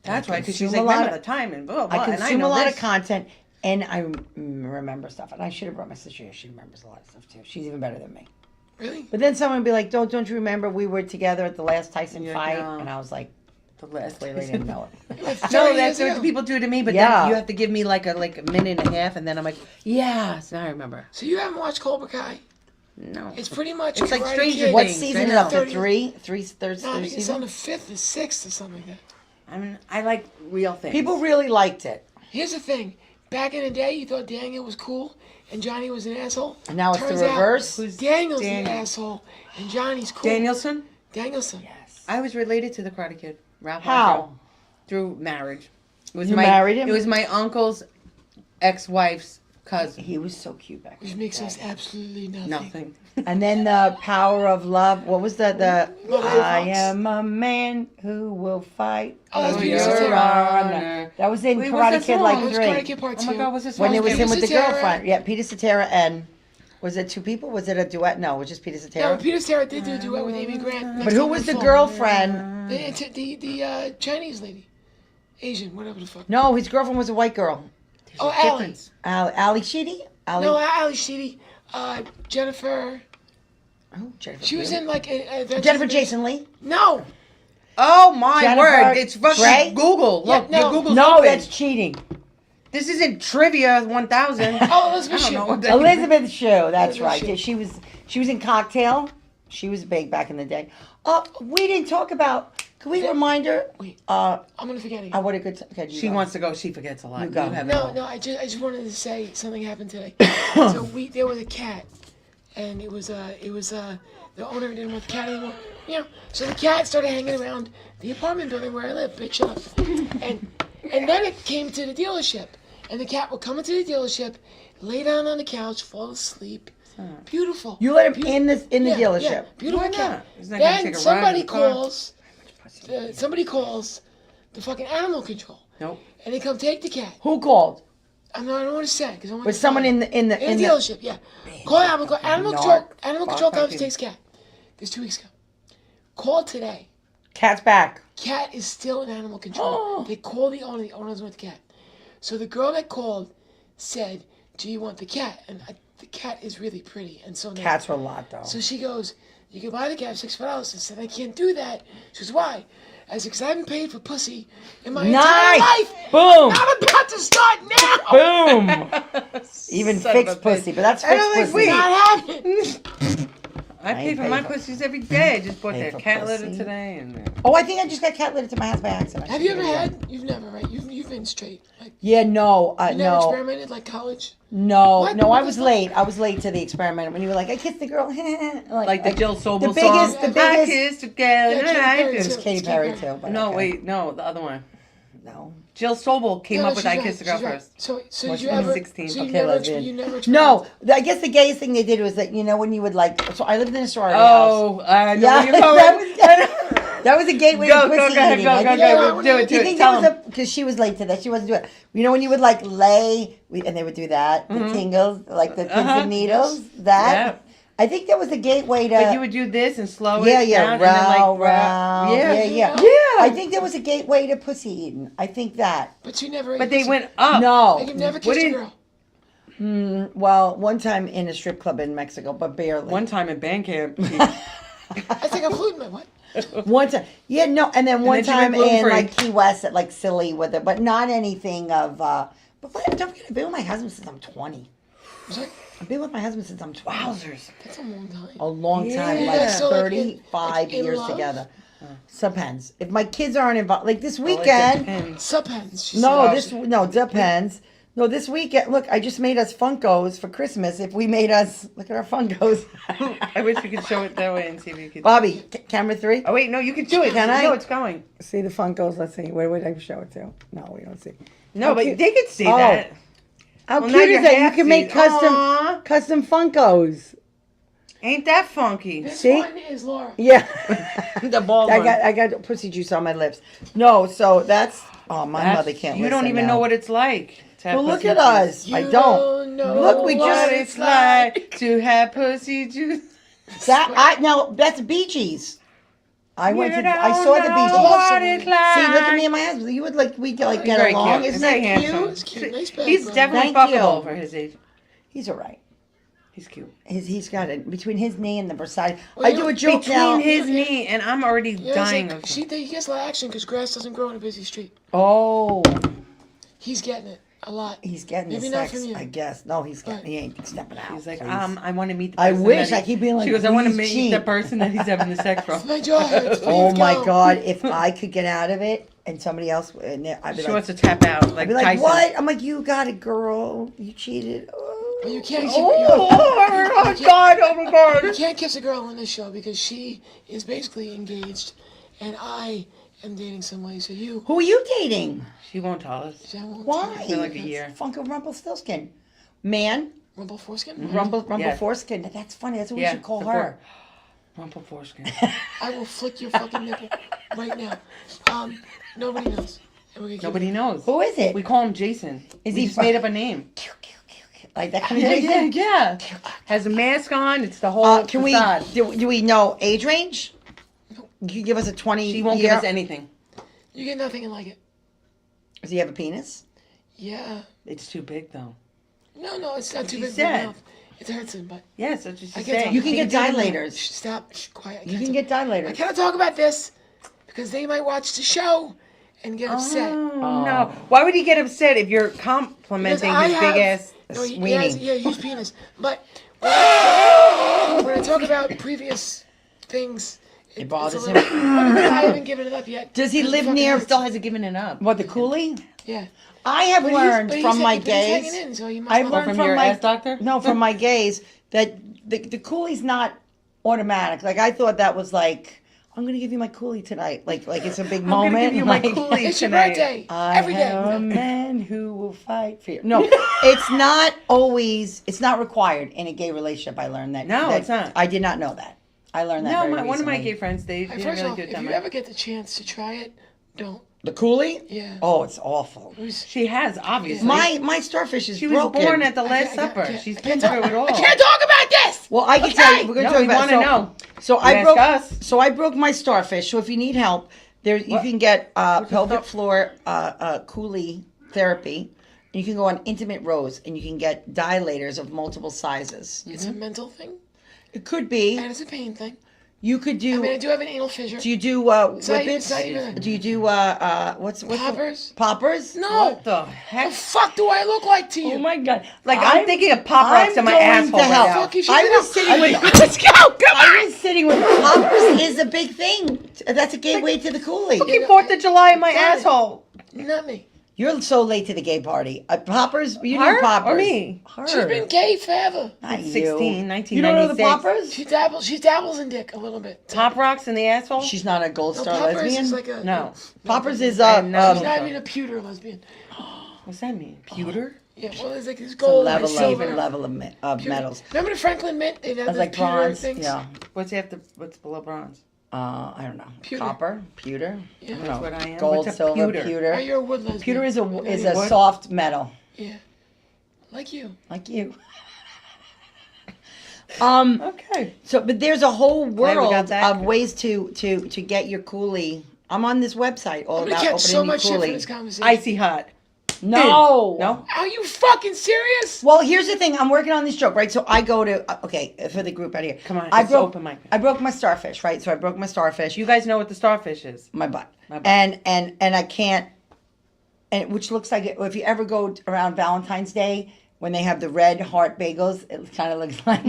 That's I why, because she's consume like, a lot remember of- the time and blah, blah, I and I consume know a lot this. of content, and I remember stuff. And I should have brought my sister here. She remembers a lot of stuff too. She's even better than me. Really? But then someone would be like, "Don't you remember we were together at the last Tyson Yeah, fight?" no. And I was like, The last clearly didn't know it. Like 30 No, years that's what ago. people do to me. But Yeah. then you have to give me like a minute and a half, and then I'm like, yes, now I remember. So you haven't watched Cobra Kai? No, It's pretty much It's like Karate Stranger Kid. What Things, season I is up know. to? 3, third No, I think it's season. on the 5th or 6th or something like that. I mean, I like real things. People really liked it. Here's the thing. Back in the day, you thought Daniel was cool and Johnny was an asshole. And now it's Turns the out reverse. Daniel's Daniel? the asshole and Johnny's cool. Danielson. Danielson. Yes. I was related to the Karate Kid. Ralph How? Macchio, through marriage. It was You my, married him? It was my uncle's ex-wife's cousin. He was so cute back Which then. makes us absolutely nothing. Nothing. And then the power of love. What was that? The Mother I Fox. am a man who will fight Oh, that's for Peter your Cetera. honor. That was in Wait, what's Karate that Kid song? like It was 3. Karate Kid Part 2. Oh my God, what's this When song? it was Peter him with the Cetera. girlfriend. Yeah, Peter Cetera and Was it two people? Was it a duet? No, it was just Peter No, Cetera. Peter Cetera did do a duet with Amy Grant. But who was the girlfriend? The Chinese lady, Asian, whatever the fuck. No, his girlfriend was a white girl. Oh, Ali. Difference. Ali Sheedy? Ali. No, Ali Sheedy. Jennifer. Oh, Jennifer. She was Grey. in like Jennifer Jason Leigh. No, Oh my Jennifer word! It's fucking Grey? Google. Yeah, Look, no. your Google's No, open. that's cheating. This isn't trivia 1000. Oh, Elizabeth I don't know Shue. what that Elizabeth Shue. That's Elizabeth right. Shue. Yeah, she was in Cocktail. She was big back in the day. We didn't talk about. Can we remind her? Wait. Uh, I'm gonna forget it. what a good. Okay, you She go. wants to go. She forgets a lot. You go. have it No, all. no. I just wanted to say something happened today. So there was a cat, and it was the owner didn't want the cat anymore. You know, so the cat started hanging around the apartment building where I live, bitch up, and then it came to the dealership, and the cat would come into the dealership, lay down on the couch, fall asleep. Beautiful. You let him in the dealership. Yeah, beautiful Why cat. not? Isn't that gonna Then take a ride somebody in the car? calls. Somebody calls the fucking animal control, Nope. and they come take the cat. Who called? I don't want to say because I want. Was someone in the in the dealership? Yeah. Call animal control. Animal control comes and takes cat. This 2 weeks ago. Call today. Cat's back. Cat is still in animal control. They call the owner. The owner doesn't want the cat. So the girl that called said, "Do you want the cat?" And the cat is really pretty and so nice. Cats are a lot though. So she goes, "You can buy the cat for $6." I said, "I can't do that." She goes, "Why?" I said, "Because I haven't paid for pussy in my entire Nice. life. Boom. I'm about to start now. Boom. Even Son of a fixed bitch. pussy, but that's And fixed I'm like, pussy. wait. Not happening." I pay ain't for pay my for- pussies every day. I just bought Pay that for cat litter pussy. today, and Oh, I think I just got cat litter to my house by accident. I Have should you do ever it again. had? You've never, right? You've been straight. Like, Yeah, no, you never no, experimented like college. no, What? no. I What was the- late. I was late to the experiment when you were like, I kissed the girl. like the Jill Sobel the song. biggest- the I biggest- kissed a girl. Yeah, Katy Perry It was too. Katy It's Perry Katy Perry. too. But No, okay. wait, no, the other one. no. Jill Sobel came No, up with she's I right, Kissed a Girl she's right. First. So Well, did you she was ever? 16. So you Okay, never, lesbian. you never. No, I guess the gayest thing they did was that when you would like. So I lived in a sorority house. Oh, I know Yeah, where you're going. that was a gateway Go, to go, pussy go ahead, eating. go, I go, think- go, go, do it, Do you do it. think Tell that them. was because she was late to that? She wasn't doing it. You know when you would like lay, and they would do that, the tingles, like the pins Uh-huh. and needles. That Yeah. I think that was the gateway to. But you would do this and slow yeah, it yeah, down and then like round, round, Yeah. yeah. Yeah. I think there was a gateway to pussy eating. I think that. But you never. But they went up. No, Like you've never What kissed a did- girl. well, one time in a strip club in Mexico, but barely. One time at band camp. I think I'm fluting. What? One time, yeah, no, and then one then she time went in gluten-free. like Key West at like Silly with it, but not anything of. But don't forget, I've been with my husband since I'm 20. Was that- I've been with my husband since I'm 20. Wowzers. That's a long time. A long time, Yeah. like So, like, 35 in years love? together. Depends. If my kids aren't involved, like this Well, it weekend. depends. Subhens. She No, said. depends. No, this weekend. Look, I just made us Funkos for Christmas. If we made us, look at our Funkos. I wish we could show it that way and see if you could. Bobby, camera 3. Oh wait, no, you can do it. Can I? No, it's going. See the Funkos. Let's see. Where would I show it to? No, we don't see. No, How but cute. they could see Oh. that. How Well, now cute is you're that? You half can make seen. custom Aw. custom Funkos. Ain't that funky? This See? one is Laura. Yeah. The bald I one. got pussy juice on my lips. No, so that's my That's- mother can't. You don't listen even now. know what it's like. To have Well, look pussy at juice. us. I You don't. know Look, we What just it's like to have pussy juice. That's Bee Gees. I went to. I saw the Bee What Gees. it's like. See, look at me and my husband. You would we get He's get very along. cute. Isn't Very that handsome. cute? It's cute. Nice bag, He's bro. definitely Thank fuckable you. for his age. He's all right. He's cute. He's got it between his knee and the Versailles. Well, I you do know, a joke Between now. his knee and I'm already Yeah, dying it's of. like, he gets a lot of action because grass doesn't grow in a busy street. Oh, He's getting it a lot. he's getting Maybe the not sex. from you. I guess. No, he Right. ain't stepping out. He's like, please. I want to meet the I person. wish that I keep being like. She goes, I want to "Please meet cheat." the person that he's having the sex from. My jaw hurts. Oh Please my go. God! If I could get out of it and somebody else, and I'd be She like, wants to tap out like I'd be like, Tyson. what? I'm like, you got it, girl. You cheated. Oh, But you can't keep Oh you God! Oh my God! You can't kiss a girl on this show because she is basically engaged, and I am dating somebody. So you, Who are you dating? She won't tell us. I won't Why? For like a year. Funko Rumpelstiltskin. Man, rumble foreskin. Rumble Yeah. Foreskin. That's funny. That's what we Yeah, should call the her. Rumple foreskin. I will flick your fucking nipple right now. Nobody knows. And we're gonna keep Nobody knows. Who is it? We call him Jason. Is We he just made up a name. Like that kind of Yeah, Jason? yeah, yeah. has a mask on. It's the whole Can facade. do we know age range? You give us a 20 She won't year. give us anything. You get nothing and like it. Does he have a penis? Yeah. It's too big though. No, it's not too you big for my said. mouth. It hurts him, but Yeah, so just I say. can't talk. You can get do it now. dilators. Shh, stop. Shh, quiet. I You can't can talk. get I dilators. cannot talk about this because they might watch the show and get upset. Oh, no. Why would he get upset if you're complimenting I his have- big ass No, he weenie? has, yeah, huge penis. But when I talk about previous things, It bothers it's a little- I haven't given it up yet. Does he Because it live fucking near? hurts. Still hasn't given it up. What, the coolie? Yeah. I have But learned he's from my but he's hanging gays. in, so he must I've not- learned from from your my ass doctor? No, from my gays that the coolie's not automatic. Like I thought that was like, I'm gonna give you my coolie tonight. Like it's a big I'm moment. gonna give you my like, coolie It's your tonight. birthday. I Every day. have a man who will fight for you. No, it's not always. It's not required in a gay relationship. I learned that. No, that- it's not. I did not know that. I learned that. No, very one of my recently. gay friends, they Hey, did a first really off, good if time. you ever get the chance to try it, don't. The coolie? Yeah. Oh, it's awful. She has, obviously. My starfish is She was broken. born at the Last I Supper. can't- She's I been can't through it all. I can't talk about this. Well, I can Okay. tell you. We're going to No, talk we about wanna know. So You I ask broke. us. So I broke my starfish. So if you need help, there you What? can get pelvic stop? floor coolie therapy. You can go on Intimate Rose, and you can get dilators of multiple sizes. It's a mental thing It could be. and it's a pain thing. You could I do. mean, I do have an anal fissure. Do you do It's not whippets? even- Do you do what's Poppers? The, poppers? No. What the The heck? fuck do I look like to you? Oh my god! Like, I'm thinking of Pop Rocks in my going asshole to right help. now. Fuck, you should I get was up. sitting with. Let's go. Come I was sitting with poppers is a big thing. That's a gateway to the coolie. Fucking 4th of July in my Got it. asshole. Not me. You're so late to the gay party. Poppers, you Her know poppers. or me? Her. She's been gay forever. Not you. 16, You don't know the 1996. poppers? She dabbles in dick a little bit. Pop Rocks in the asshole? She's not a gold No, star Poppers lesbian. is like a No. Poppers is I'm not- She's not even a pewter lesbian. What's that mean? Pewter? Yeah, well, there's like this it's a gold level and silver. of Pewter. metals. Remember the Franklin Mint? They had It's those like pewter bronze. things. Yeah. What's below bronze? I don't know. Pewter. Copper, pewter. Yeah. I don't That's know. what I am. Gold, What's a silver, pewter? pewter. Are you a wood lesbian? Pewter is a Not is even- a soft metal, Yeah. Like you. like you. Okay. So, but there's a whole Glad we got world that. of ways to get your coolie. I'm on this website all I'm gonna about catch opening so your much shit from coolie. this conversation. Icy hot. No, No? Are you fucking serious? Well, here's the thing. I'm working on this joke, right? So I go to okay for the group out here. Come on, I it's broke open mic. I broke my starfish, right? So I broke my starfish. You guys know what the starfish is. my butt. My butt. And I can't. And which looks like if you ever go around Valentine's Day when they have the red heart bagels, it kind of looks like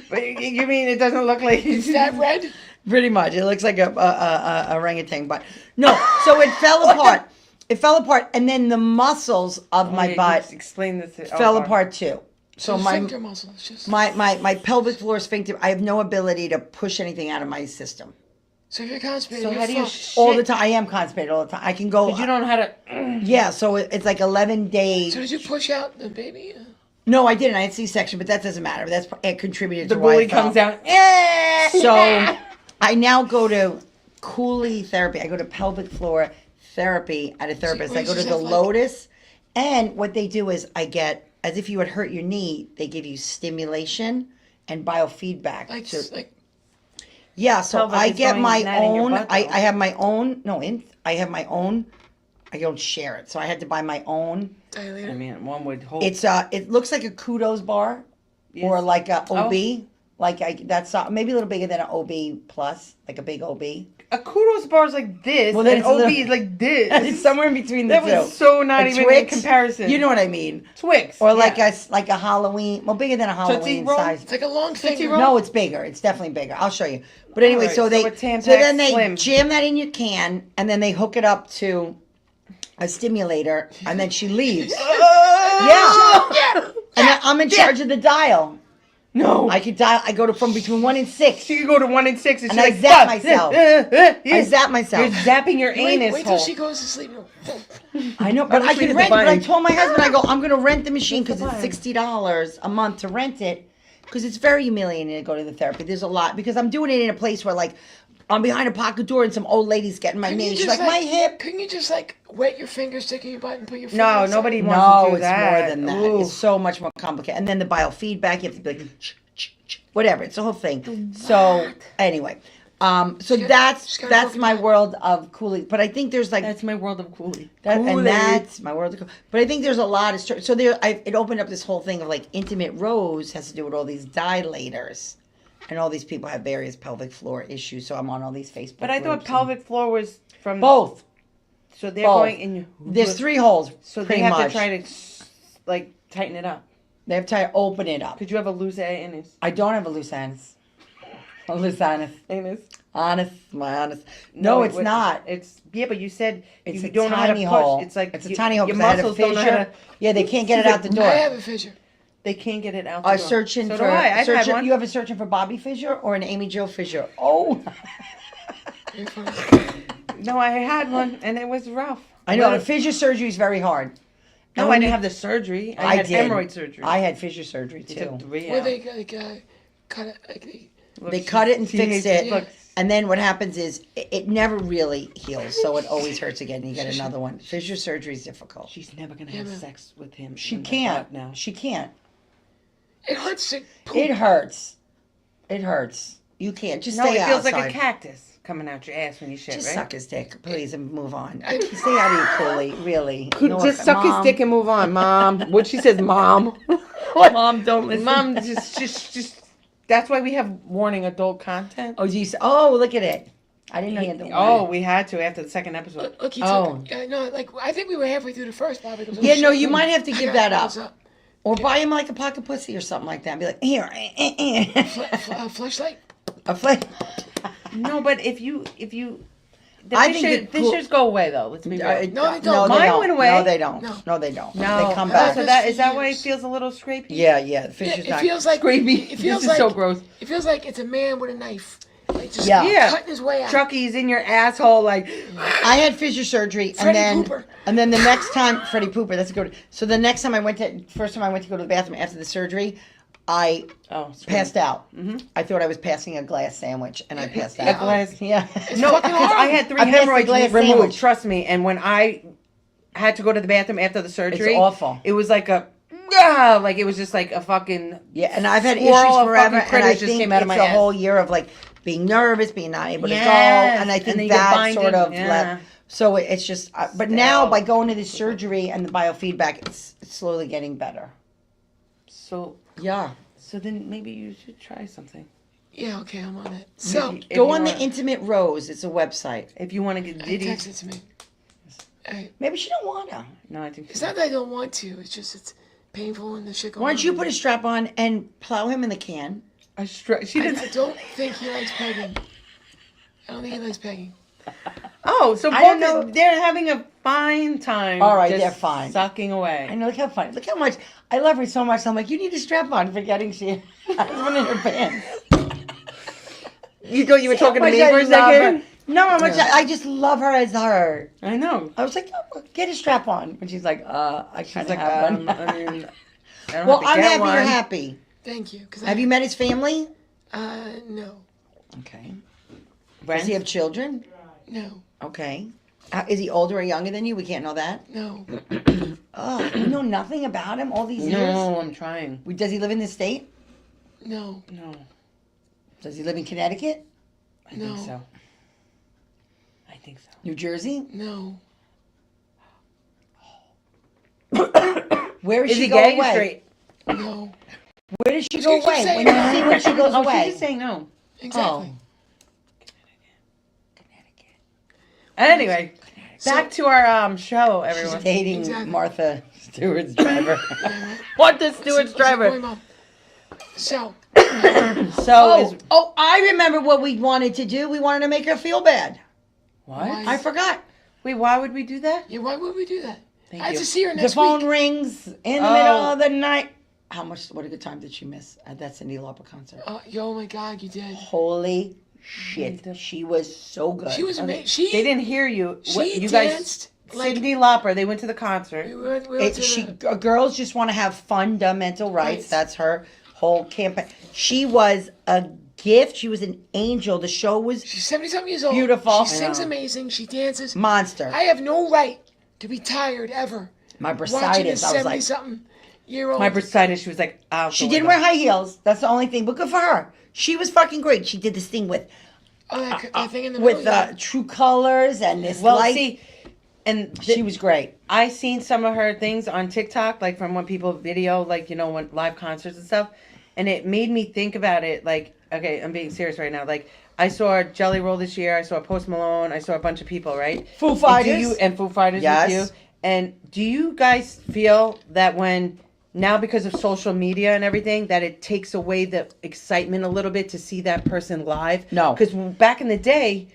But you mean it doesn't look like Is that red? pretty much. It looks like a orangutan, but no. So it fell apart. It fell apart, and then the muscles of my butt Explain this. fell apart too. So The my sphincter muscle. It's just. my pelvic floor sphincter. I have no ability to push anything out of my system. So if you're constipated, So you're how do you fucked. All the time. I am constipated all the time. I can go. But you don't know how to. Yeah, so it's like 11 days. So did you push out the baby? No, I didn't. I had C-section, but that doesn't matter. That's it contributed The to why bully it fell. comes out. So I now go to coolie therapy. I go to pelvic floor therapy at a therapist. I go to the yourself, like- Lotus, and what they do is I get, as if you had hurt your knee, they give you stimulation and biofeedback. Like, to- like yeah, so Pelvic I is get going my not in your own. butt, I though. have my own. No, I have my own. I don't share it, so I had to buy my own. dilator. I mean, one would hope. It's it looks like a kudos bar, or Yes. like a OB. Oh. Like that's maybe a little bigger than an OB plus, like a big OB. A kudos bar is like this, Well, then and it's a OB little- is like this. It's somewhere in between the That two. was so not A even in Twix? comparison. You know what I mean? Twix. Or like yeah. a Halloween, well, bigger than a Halloween Roll? size. It's like a long Tootsie finger. Roll? No, it's bigger. It's definitely bigger. I'll show you. But anyway, Alright, so so they a Tampax so then they Slim. jam that in your can, and then they hook it up to a stimulator, and then she leaves. Yeah. And then I'm in charge of the dial. No. I could dial. I go to from between 1 and 6. She could go to 1 and 6 and, And she's I like, zap "Fuck, myself. yeah." I zap myself. You're zapping your anus Wait till hole. she goes to sleep. I know, but I Honestly, could it's rent. But I fine. told my husband, I go, I'm going to rent the machine because It's it's fine. $60 a month to rent it. Because it's very humiliating to go to the therapy. There's a lot because I'm doing it in a place where like I'm behind a pocket door and some old lady's getting my Couldn't you knee. She's just, like, my hip. Couldn't you just like wet your finger, stick in your butt, and put your finger No, inside? nobody wants No, to do it's that. more than that. Ooh. It's so much more complicated. And then the biofeedback, you have to be like, whatever. It's the whole thing. So anyway, so She's that's got a my broken world of coolie. But I think there's like That's my world of Cooley. and that's my world of cool. But I think there's a lot of so there. It opened up this whole thing of like intimate rose has to do with all these dilators. And all these people have various pelvic floor issues, so I'm on all these Facebook. But I thought groups and- pelvic floor was from both. So they're Both. going in. There's 3 holes. So they pretty have much. to try to like tighten it up. They have to open it up. Could you have a loose anus? I don't have a loose anus. A loose anus. Anus? Honest, my honest. No, it's it- not. It's but you said It's you a don't know how to tiny push. hole. It's like It's a tiny hole Your because I had a muscles don't know how fissure. to. Yeah, they can't get it out the I door. have a fissure. They can't get it out. A the door. searching so for do I. I've had searching, one. you have a searching for Bobby Fischer or an Amy Jo Fisher? Oh, You're funny. No, I had one and it was rough. I know But- the fissure surgery is very hard. No, And I when didn't you- have the surgery. I had did. hemorrhoid surgery. I had fissure surgery It too. took 3 Where out. they like cut it like Look, They she's- cut it and she fixed hates- it. Look, And then what happens is it never really heals, so it always hurts again. You get another one. Fissure surgery is difficult. she's never gonna have Yeah, but- sex with him. She in the can't. butt now. She can't. it hurts to poop. It hurts. It hurts. You can't. Just No, stay it feels outside. like a cactus coming out your ass when you shit, Just right? suck his dick, please, and move on. Stay out of your coolie, really. Just suck his dick and move on, Mom. What she says, Mom. Mom, don't listen. Mom, just. That's why we have warning adult content. Oh, geez. Oh, look at it. I didn't know you had the Oh, we had to after the second episode. Look, he Oh. took. No, like I think we were halfway through the first, Bobby. Goes, oh, Yeah, no, shit. you might have to give that What's up. Or buy him like a pocket pussy or something like that. And be like, here, Fleshlight. a flick. No, but if you, the I think fissure, that cool- fissures go away though. Let's be real. No, they don't. Mine went away. No, they don't. No. No, they don't. No, They come back. So that is that why it feels a little scrapey? Yeah, the Yeah, fissure's it not. feels like Scrapey. It feels This like is so gross. It feels like it's a man with a knife, like just Yeah. cutting his way out. Chucky's in your asshole, like. I had fissure surgery, Freddie and Pooper. then the next time, Freddie Pooper. That's a good. So the next time first time I went to go to the bathroom after the surgery, I Oh, passed out. I thought I was passing a glass sandwich, and I passed out. A glass- Yeah. No, because I had 3 I passed the hemorrhoids glass removed. sandwich. Trust me. And when I had to go to the bathroom after the surgery, It's awful. It was like like it was just like a fucking. Yeah, and I've had Squirrel issues of forever, fucking and I critters just think came out of it's my a ass. whole year of like being nervous, being not able to Yes, go, and I and then think you get that binded, sort of yeah. left. So it's just, but now by going to this surgery and the biofeedback, it's slowly getting better. So Yeah. then maybe you should try something. Yeah, okay, I'm on it. So If Go you on the want- Intimate Rose. It's a website. If you want to get diddy. text it to me. Maybe she don't wanna. No, I think It's so. not that I don't want to. It's just it's painful and the shit going Why don't you on. put a strap on and plow him in the can? She I didn't. don't think he likes pegging. I don't think he likes pegging. Oh, so I don't both know. they're having a fine time. All right, just they're fine. Sucking I away. know, look how funny. Look how much I love her so much. I'm like, you need a strap on, forgetting she has one in her pants. You thought you were talking to How me much for I a love second? her. No, how much I just love her as her. I know. I was like, oh, get a strap on. And she's like, I kind She's of like, have one. I mean, I don't Well, have to I'm get happy one. you're happy. Thank you. Cause Have you met his family? No. Okay. Brent? Does he have children? No. Okay. Is he older or younger than you? We can't know that. No. Oh, you know nothing about him all these years? No, I'm trying. Does he live in the state? No. No, Does he live in Connecticut? I No. think so. I think so. New Jersey? No. Where does Is she he go gay or away? straight? No. Where does she Just go keep away? saying When no. you see when she goes Oh, away? she's just saying no. Exactly. Anyway, back to our show, everyone. She's dating Exactly. Martha Stewart's driver. Martha Stewart's Boy, driver. Mom. So, So is I remember what we wanted to do. We wanted to make her feel bad. what? Why? I forgot. Wait, why would we do that? yeah, why would we do that? Thank I had you. to see her The next phone week. rings in the Oh. middle of the night. What a good time did she miss at that Cyndi Lauper concert? Oh my God, you did. Holy shit. She was so good. She was amazing. She They didn't hear you. She you danced guys, like- Cyndi Lauper. They went to the concert. we went to the, Girls just want to have fundamental rights. Right. That's her whole campaign. She was a gift. She was an angel. The show was She's 70-something years old. Beautiful. She sings amazing. She dances. monster. I have no right to be tired ever. My Watching this bursitis. I was like, 70-something year old. My bursitis, she was like, out. she the didn't window. wear high heels. That's the only thing. But good for her. She was fucking great. She did this thing with that thing in the middle. with yeah. True Colors and this Well, light. see, and She was great. I seen some of her things on TikTok, like from when people video, like, you know, when live concerts and stuff, and it made me think about it. Like, okay, I'm being serious right now. Like, I saw Jelly Roll this year. I saw Post Malone. I saw a bunch of people, right? Foo And Fighters. and Foo Fighters Yes. with you. And do you guys feel that when now because of social media and everything that it takes away the excitement a little bit to see that person live? No. Because back in the day,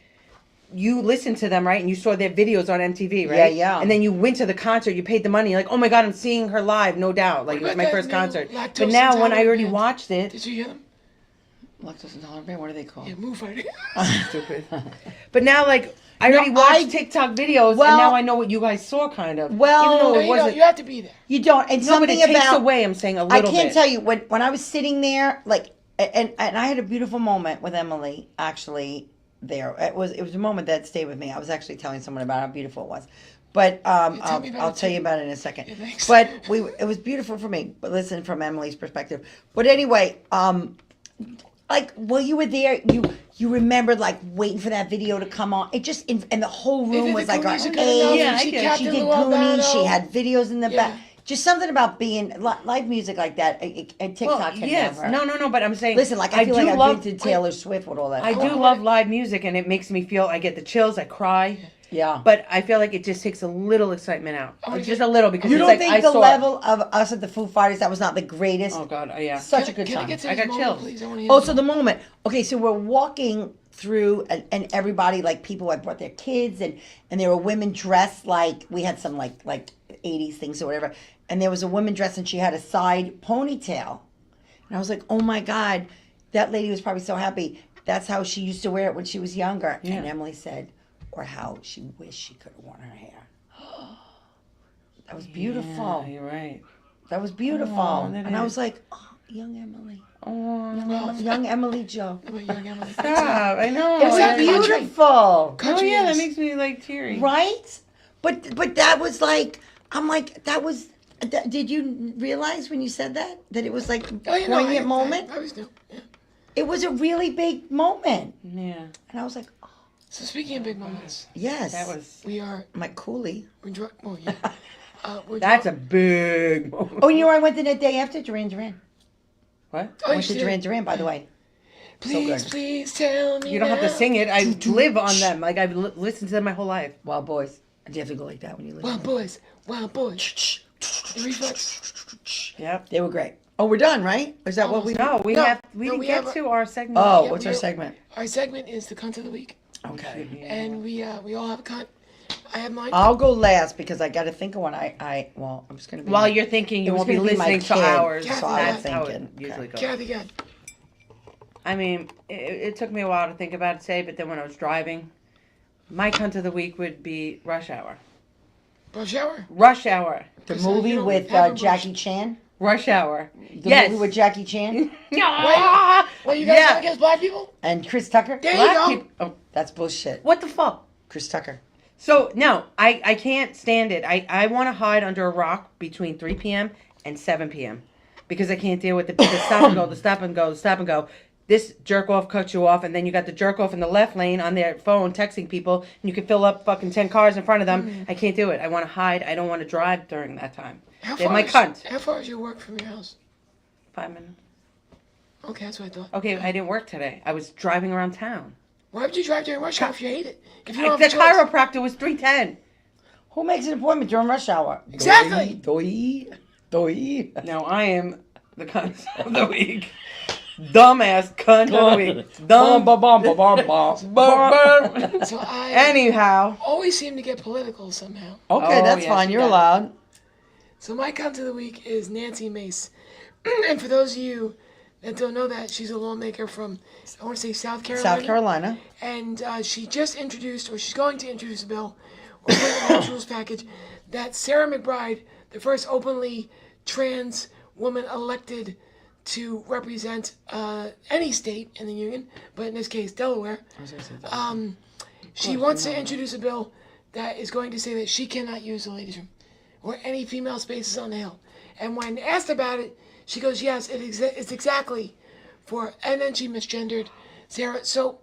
you listened to them, right? And you saw their videos on MTV, right? Yeah. And then you went to the concert, you paid the money, you're like, oh my God, I'm seeing her live, no doubt. Like, it was about my that first new concert. lactose But now when I intolerant already band? watched it, Did you hear them? Lactose intolerant band. What are they called? Yeah, Move Fighter. stupid. But now, like, I No, already watched I- TikTok videos, Well- and now I know what you guys saw, kind of. Well- even though No, it you wasn't. you have to be there. You don't. And No, but something it takes about away. I'm saying a I little can't bit. tell you when I was sitting there, like, and I had a beautiful moment with Emily. Actually, there it was a moment that stayed with me. I was actually telling someone about how beautiful it was, but tell me I'll about it tell you too. about it in a second. Yeah, thanks. But it was beautiful for me. But listen, from Emily's perspective. But anyway, like while you were there, you remembered like waiting for that video to come on. It just and the whole They room did was the like our Goonies a good age. enough, Yeah, and I she get it. Captain She did Lou Albano. Goonies. She had videos in the Yeah. back. Just something about being live music like that. And TikTok Well, can yes. never. No, but I'm saying. Listen, like I feel like do I've love. been to Taylor Swift with all that. I stuff. do love live music, and it makes me feel. I get the chills. I cry. Yeah. But I feel like it just takes a little excitement out. Oh, Just a little because You it's don't like think I the saw. level of us at the Foo Fighters, that was not the greatest? Oh God, yeah. Such a good Can I time. get to I this got moment, chills. please? I wanna hear Oh, this so the moment. Okay, so we're walking through, and everybody, like people had brought their kids, and there were women dressed like we had some like 80s things or whatever, and there was a woman dressed, and she had a side ponytail, and I was like, oh my God, that lady was probably so happy. That's how she used to wear it when she was younger. Yeah. And Emily said, or how she wished she could have worn her hair. That was beautiful. Yeah, you're right. That was beautiful. Aw, that and I is. was like, oh, young Emily. Oh, Young Emily Joe. about young Emily. stop! I know. It was that I- country? beautiful. Oh Country yeah, that is- makes me like teary. Right? But that was like, I'm like, that was, did you realize when you said that it was like a Oh, you know, poignant moment? I always knew. Yeah. It was a really big moment. Yeah, And I was like, oh, So speaking of big moments, yes. that was. we are my coolie. we're well, yeah. We're That's a big moment. Oh, you know, I went the day after Duran Duran. What? Oh, I you went to should. Duran Duran, by the way. Please, good. please tell me. You don't have to now. sing it. I live on them. Like I've listened to them my whole life. Wild Boys. Do you have to go like that when you listen? Wild boys, wild boys. The reflex. Yep. They were great. Oh, we're done, right? Is that what we? No, we No, have. We no, didn't we get have to our segment. Oh, Yeah, what's we our are- segment? Our segment is the cunt of the week, Okay. and we all have a cunt. I have mine. I'll go last because I got to think of one. Well, I'm just gonna be. While you're thinking, It you was won't be gonna be my listening to kid, ours. so I was That's how it thinking. usually goes. Kathy, God. I mean, it took me a while to think about it today, but then when I was driving, my cunt of the week would be Rush Hour. Brush shower. Rush Hour. the So movie you don't with have a brush. Jackie Chan. Rush Hour. The yes. movie with Jackie Chan Ah! Well, you guys Yeah. yeah. against black people? and Chris Tucker. There you Black go. people. Oh, That's bullshit. what the fuck? Chris Tucker. So no, I can't stand it. I want to hide under a rock between 3 p.m. and 7 p.m. because I can't deal with the stop and go, the stop and go, the stop and go. This jerk off cuts you off, and then you got the jerk off in the left lane on their phone texting people, and you can fill up fucking 10 cars in front of them. I can't do it. I want to hide. I don't want to drive during that time. They're my cunt. How far is your work from your house? 5 minutes. Okay, that's what I thought. Okay, I didn't work today. I was driving around town. Why would you drive during rush hour if you hate it? If you don't The have a choice? chiropractor was 310. Who makes an appointment during rush hour? Exactly. Doi. Now I am the cunt of the week. Dumbass cunt of the week. Dumb. So I Anyhow. always seem to get political somehow. Okay, Oh, that's yes, fine. you You're got it. allowed. So my cunt of the week is Nancy Mace. And for those of you that don't know that, she's a lawmaker from, I want to say South Carolina. South Carolina. And she just introduced, or she's going to introduce a bill, or put it in the rules package, that Sarah McBride, the first openly trans woman elected to represent any state in the union, but in this case, Delaware. She wants to introduce a bill that is going to say that she cannot use the ladies' room or any female spaces on the Hill. And when asked about it, she goes, yes, it's exactly for, and then she misgendered Sarah. So,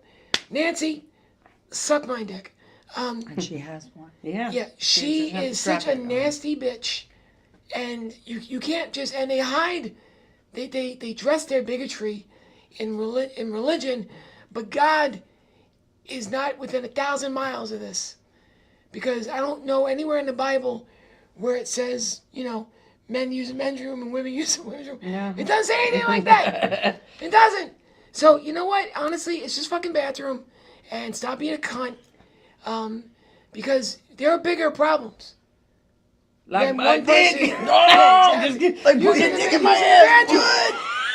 Nancy, suck my dick. And she has one. Yeah. Yeah, she is such a nasty bitch. And you can't just, and they hide, they dress their bigotry in religion, but God is not within 1,000 miles of this. Because I don't know anywhere in the Bible where it says, men use a men's room and women use a women's room. Yeah. It doesn't say anything like that. It doesn't. So, you know what? Honestly, it's just fucking bathroom. And stop being a cunt. Because there are bigger problems. Like than my one dick. person. No, Yeah, just exactly. get, Like, put your dick in my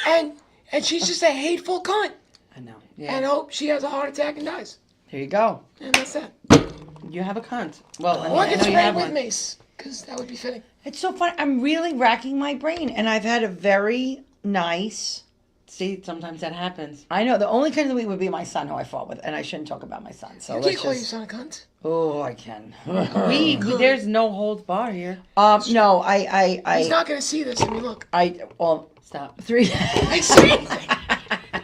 ass. And she's just a hateful cunt. I know. And Yeah. hope she has a heart attack and dies. There you go. And that's that. You have a cunt. Well, I Or know get you sprayed have with one. mace. Because that would be fitting. It's so funny. I'm really racking my brain, and I've had a very nice. See, sometimes that happens. I know the only kind of the week would be my son, who I fought with, and I shouldn't talk about my son. So You let's can't call your just. son a cunt. Oh, I can. There's no holds bar here. No, He's not going to see this. I mean, look. well, Stop. 3. I see.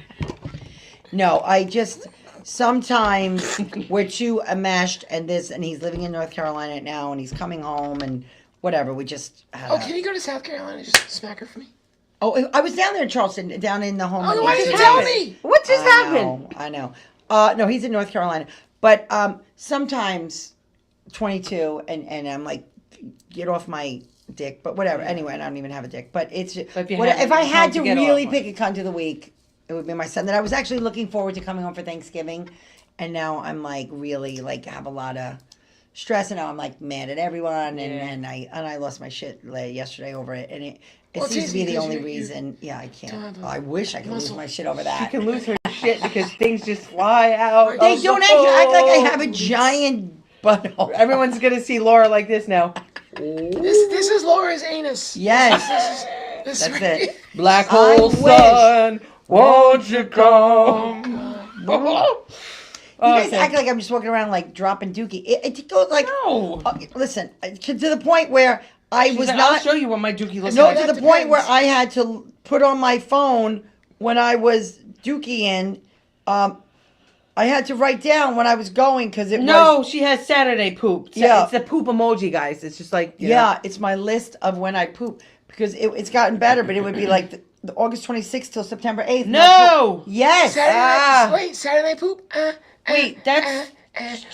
No, I just sometimes we're too enmeshed and this, and he's living in North Carolina now, and he's coming home and whatever. We just had Oh, can you go to South Carolina and just smack her for me? I was down there in Charleston, down in the home. Oh, of why the- didn't you tell me? What just happened? I know. No, he's in North Carolina, but sometimes 22, and I'm like, get off my dick, but whatever. Anyway, I don't even have a dick, but it's But if I it's had hard to get really off pick a cunt of the week, it would be my son. That I was actually looking forward to coming home for Thanksgiving, and now I'm like really like have a lot of stress, and now I'm like mad at everyone, and I lost my shit yesterday over it, and it Well, it's seems to be easy the because only you reason. Yeah, I don't can't. have a I wish I could lose muscle. my shit over She that. can lose her shit because things just fly out. They of the don't actually act like I have a bones. giant butthole. Everyone's gonna see Laura like this now. This is Laura's anus. Yes. This That's right it. Black I hole wish. sun, won't you come? You guys act like I'm just walking around like dropping dookie. It goes like No. listen, to the point where I was I'll not. show you what my dookie looks No, like. to That the point where depends. I had to put on my phone when I was dookie I had to write down when I was going because it No, was. she has Saturday poop. Yeah. It's the poop emoji, guys. It's just like you Yeah, know. it's my list of when I poop because it's gotten better, but it would be like the August 26th till September 8th. No! Yes. Saturday Ah. night. Wait, Saturday night poop? Wait, that's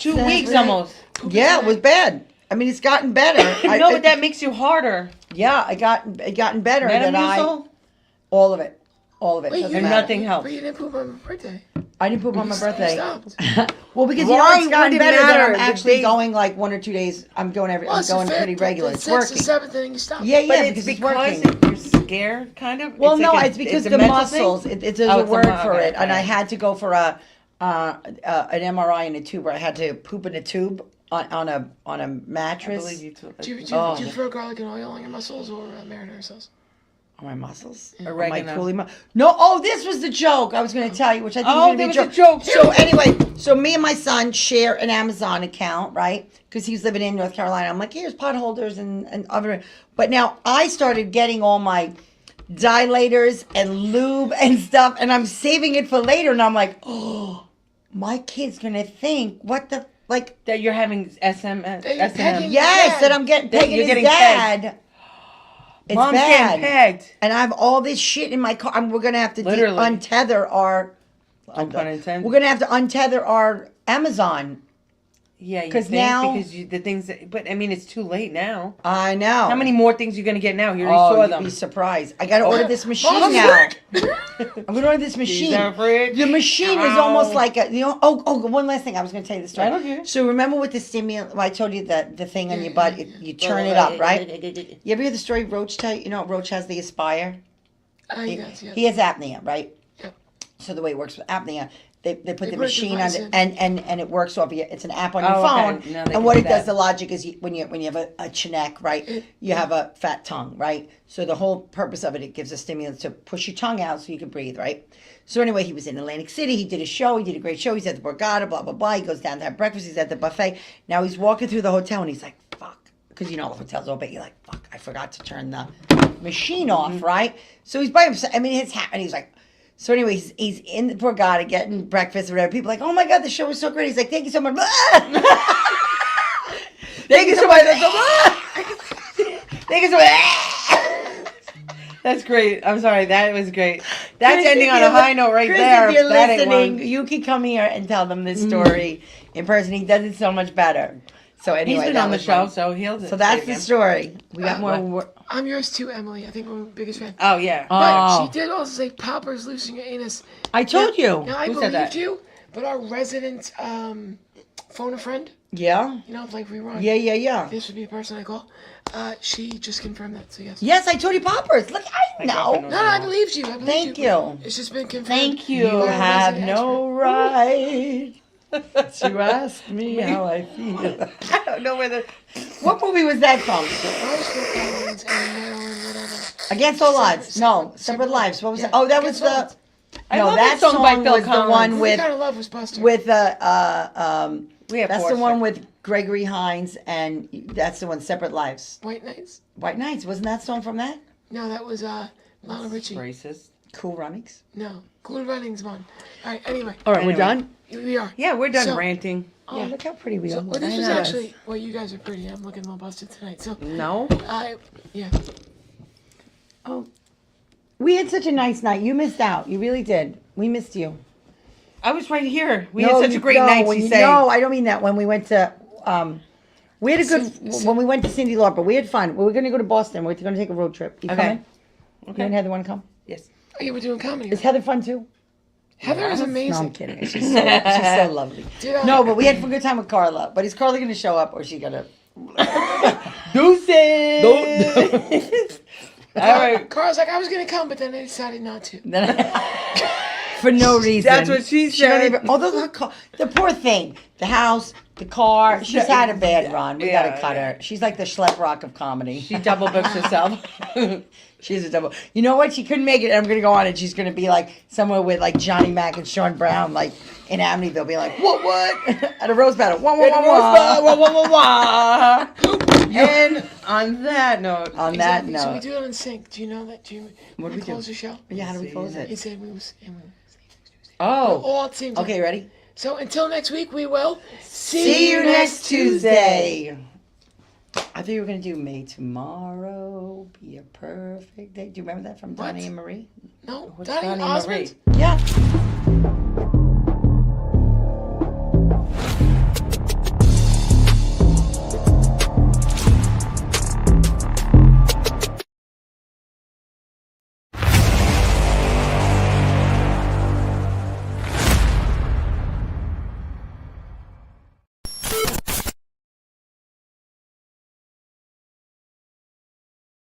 2 weeks Saturday. almost. Yeah, it was bad. I mean, it's gotten better. No, but that makes you harder. Yeah, it gotten better than Metamucil? all of it. Wait, Doesn't you And matter. nothing helps. But you didn't poop on my birthday. I didn't poop on my You birthday. stopped. Well, because Why it's gotten would it better that matter? I'm The actually days- going like 1 or 2 days. I'm going Well, I'm it's the going fifth, pretty regular. the It's sixth, the working. seventh, and then you stop. Yeah, But because it's because working. you're scared, kind of. Well, It's no, like it's because a the mental muscles. thing? There's Oh, a it's a word mu- for okay, it, and I okay. had to go for an MRI in a tube where I had to poop in a tube on a I mattress. believe you too. Do you Oh. throw garlic and oil on your muscles or marinara sauce? On my muscles. Oregano. On my coolie No, this was the joke I was going to tell you, which I think Oh, was there going was to a be a joke. joke. So anyway, so me and my son share an Amazon account, right? Because he's living in North Carolina. I'm like, here's pot holders and other. But now I started getting all my dilators and lube and stuff, and I'm saving it for later. And I'm like, oh, my kid's going to think, what the, like, That you're having SMS. That you're pegging- SM. yes, Dad. that I'm getting That pegging you're his getting dad. It's Mom's bad. getting pegged. And I have all this shit in my car. We're gonna have to Literally. untether our. No pun intended. We're gonna have to untether our Amazon. Yeah, you 'Cause think now- because the things that, but I mean it's too late now. I know. How many more things you gonna get now? You already Oh, saw you'd them. be surprised. I gotta order this machine Mom's now. work. I'm gonna order this machine. that fridge? The machine is Ow. almost like a, one last thing. I was gonna tell you the story. I don't care. So remember with the stimulant, I told you that the thing on your butt, you turn it up, right? You ever hear the story Roach tell you? You know, Roach has the Aspire. You guys, yeah. He has apnea, right? Yep. So the way it works with apnea They put the put a machine on device it, in. and it works off. It's an app on your Oh, phone, okay. No, they and what do it does, that. the logic is when you have a chinek, right? You have a fat tongue, right? So the whole purpose of it, it gives a stimulus to push your tongue out so you can breathe, right? So anyway, he was in Atlantic City. He did a show. He did a great show. He's at the Borgata, blah blah blah. He goes down to have breakfast. He's at the buffet. Now he's walking through the hotel, and he's like, "Fuck," because you know the hotel's open. You're like, "Fuck, I forgot to turn the machine off," right? So he's by himself. I mean, it's happening. He's like. So anyway, he's in the Borgata getting breakfast or whatever. People are like, oh my God, the show was so great. He's like, thank you so much. Thank you so much. Thank you so much. That's great. I'm sorry. That was great. That's Chris, ending if on you're a high note right Chris, there. if you're That ain't listening, one. you can come here and tell them this story in person. He does it so much better. So anyway, He's been that on the was show, fun. so he'll. So that's the story. We got Uh, more. I'm yours too, Emily. I think I'm the biggest fan. Oh yeah. But Oh. she did also say poppers loose in your anus. I told you. Now I Who said believed that? you, but our resident phone a friend, Yeah. you know, like we were on. Yeah. This would be a person I call. She just confirmed that, so yes. Yes, I told you poppers. Look, I My know. girlfriend No, I believed you. I believed Thank you. It's just been confirmed. Thank you. You by a have resident no right to ask me how I feel. I don't know whether. What movie was that from? expert. Roseville Collins and Maryland, whatever. Against All Odds. Separate- No, separate- Separate Lives. What was yeah, it? Oh, that was Against All the. Odds. I No, love that that song by song Phil was the Collins. one What with kind of love was Buster? with We have that's four the one sec- with Gregory Hines, and that's the one. Separate Lives. White Knights? White Nights. Wasn't that song from that? No, that was Lionel Richie. Racist. Cool Runnings. No, Cool Runnings one. All right. Anyway, All right, Anyway. we're done. we are. Yeah, we're done So- ranting. Oh, Yeah. look how pretty we So, are. well, this I was know. actually. Well, you guys are pretty. I'm looking a little busted tonight. So, No. yeah. We had such a nice night. You missed out. You really did. We missed you. I was right here. We No, had such a great no, night. when She you- said. No, I don't mean that. When we went to, we had a good. When we went to Cindy Lauper, we had fun. We were going to go to Boston. We're going to take a road trip. You Okay. coming? You and Heather want to come? Yes. Oh, you were doing comedy. Is Heather fun too? Heather is No, I'm amazing. kidding. She's so lovely. Dude, No, but we had a good time with Carla. But is Carla going to show up, or is she going to? Deuces. All right. Carl's like, I was gonna come, but then I decided not to. For no reason. That's what she She don't said. even. Although her car, the poor thing, the house, the car. She's had a bad run. We Yeah, gotta cut yeah. her. She's like the schlep rock of comedy. She double books herself. She's a double. You know what? She couldn't make it. I'm gonna go on, and she's gonna be like somewhere with like Johnny Mac and Sean Brown, like in Amityville, be like, what? At a rose battle. Wah, wah, wah, wah. And on that note, On that Exactly. So we note, do it in sync. Do you know that? Do you What do we do? close the show? yeah, how do we close He it? said we was Oh, all at the same time. okay, ready? So until next week, we will See you next Tuesday. I thought you were gonna do May tomorrow be a perfect day. Do you remember that from Donnie What? and Marie? No, What's Donnie Donnie Osmond. Marie? Yeah.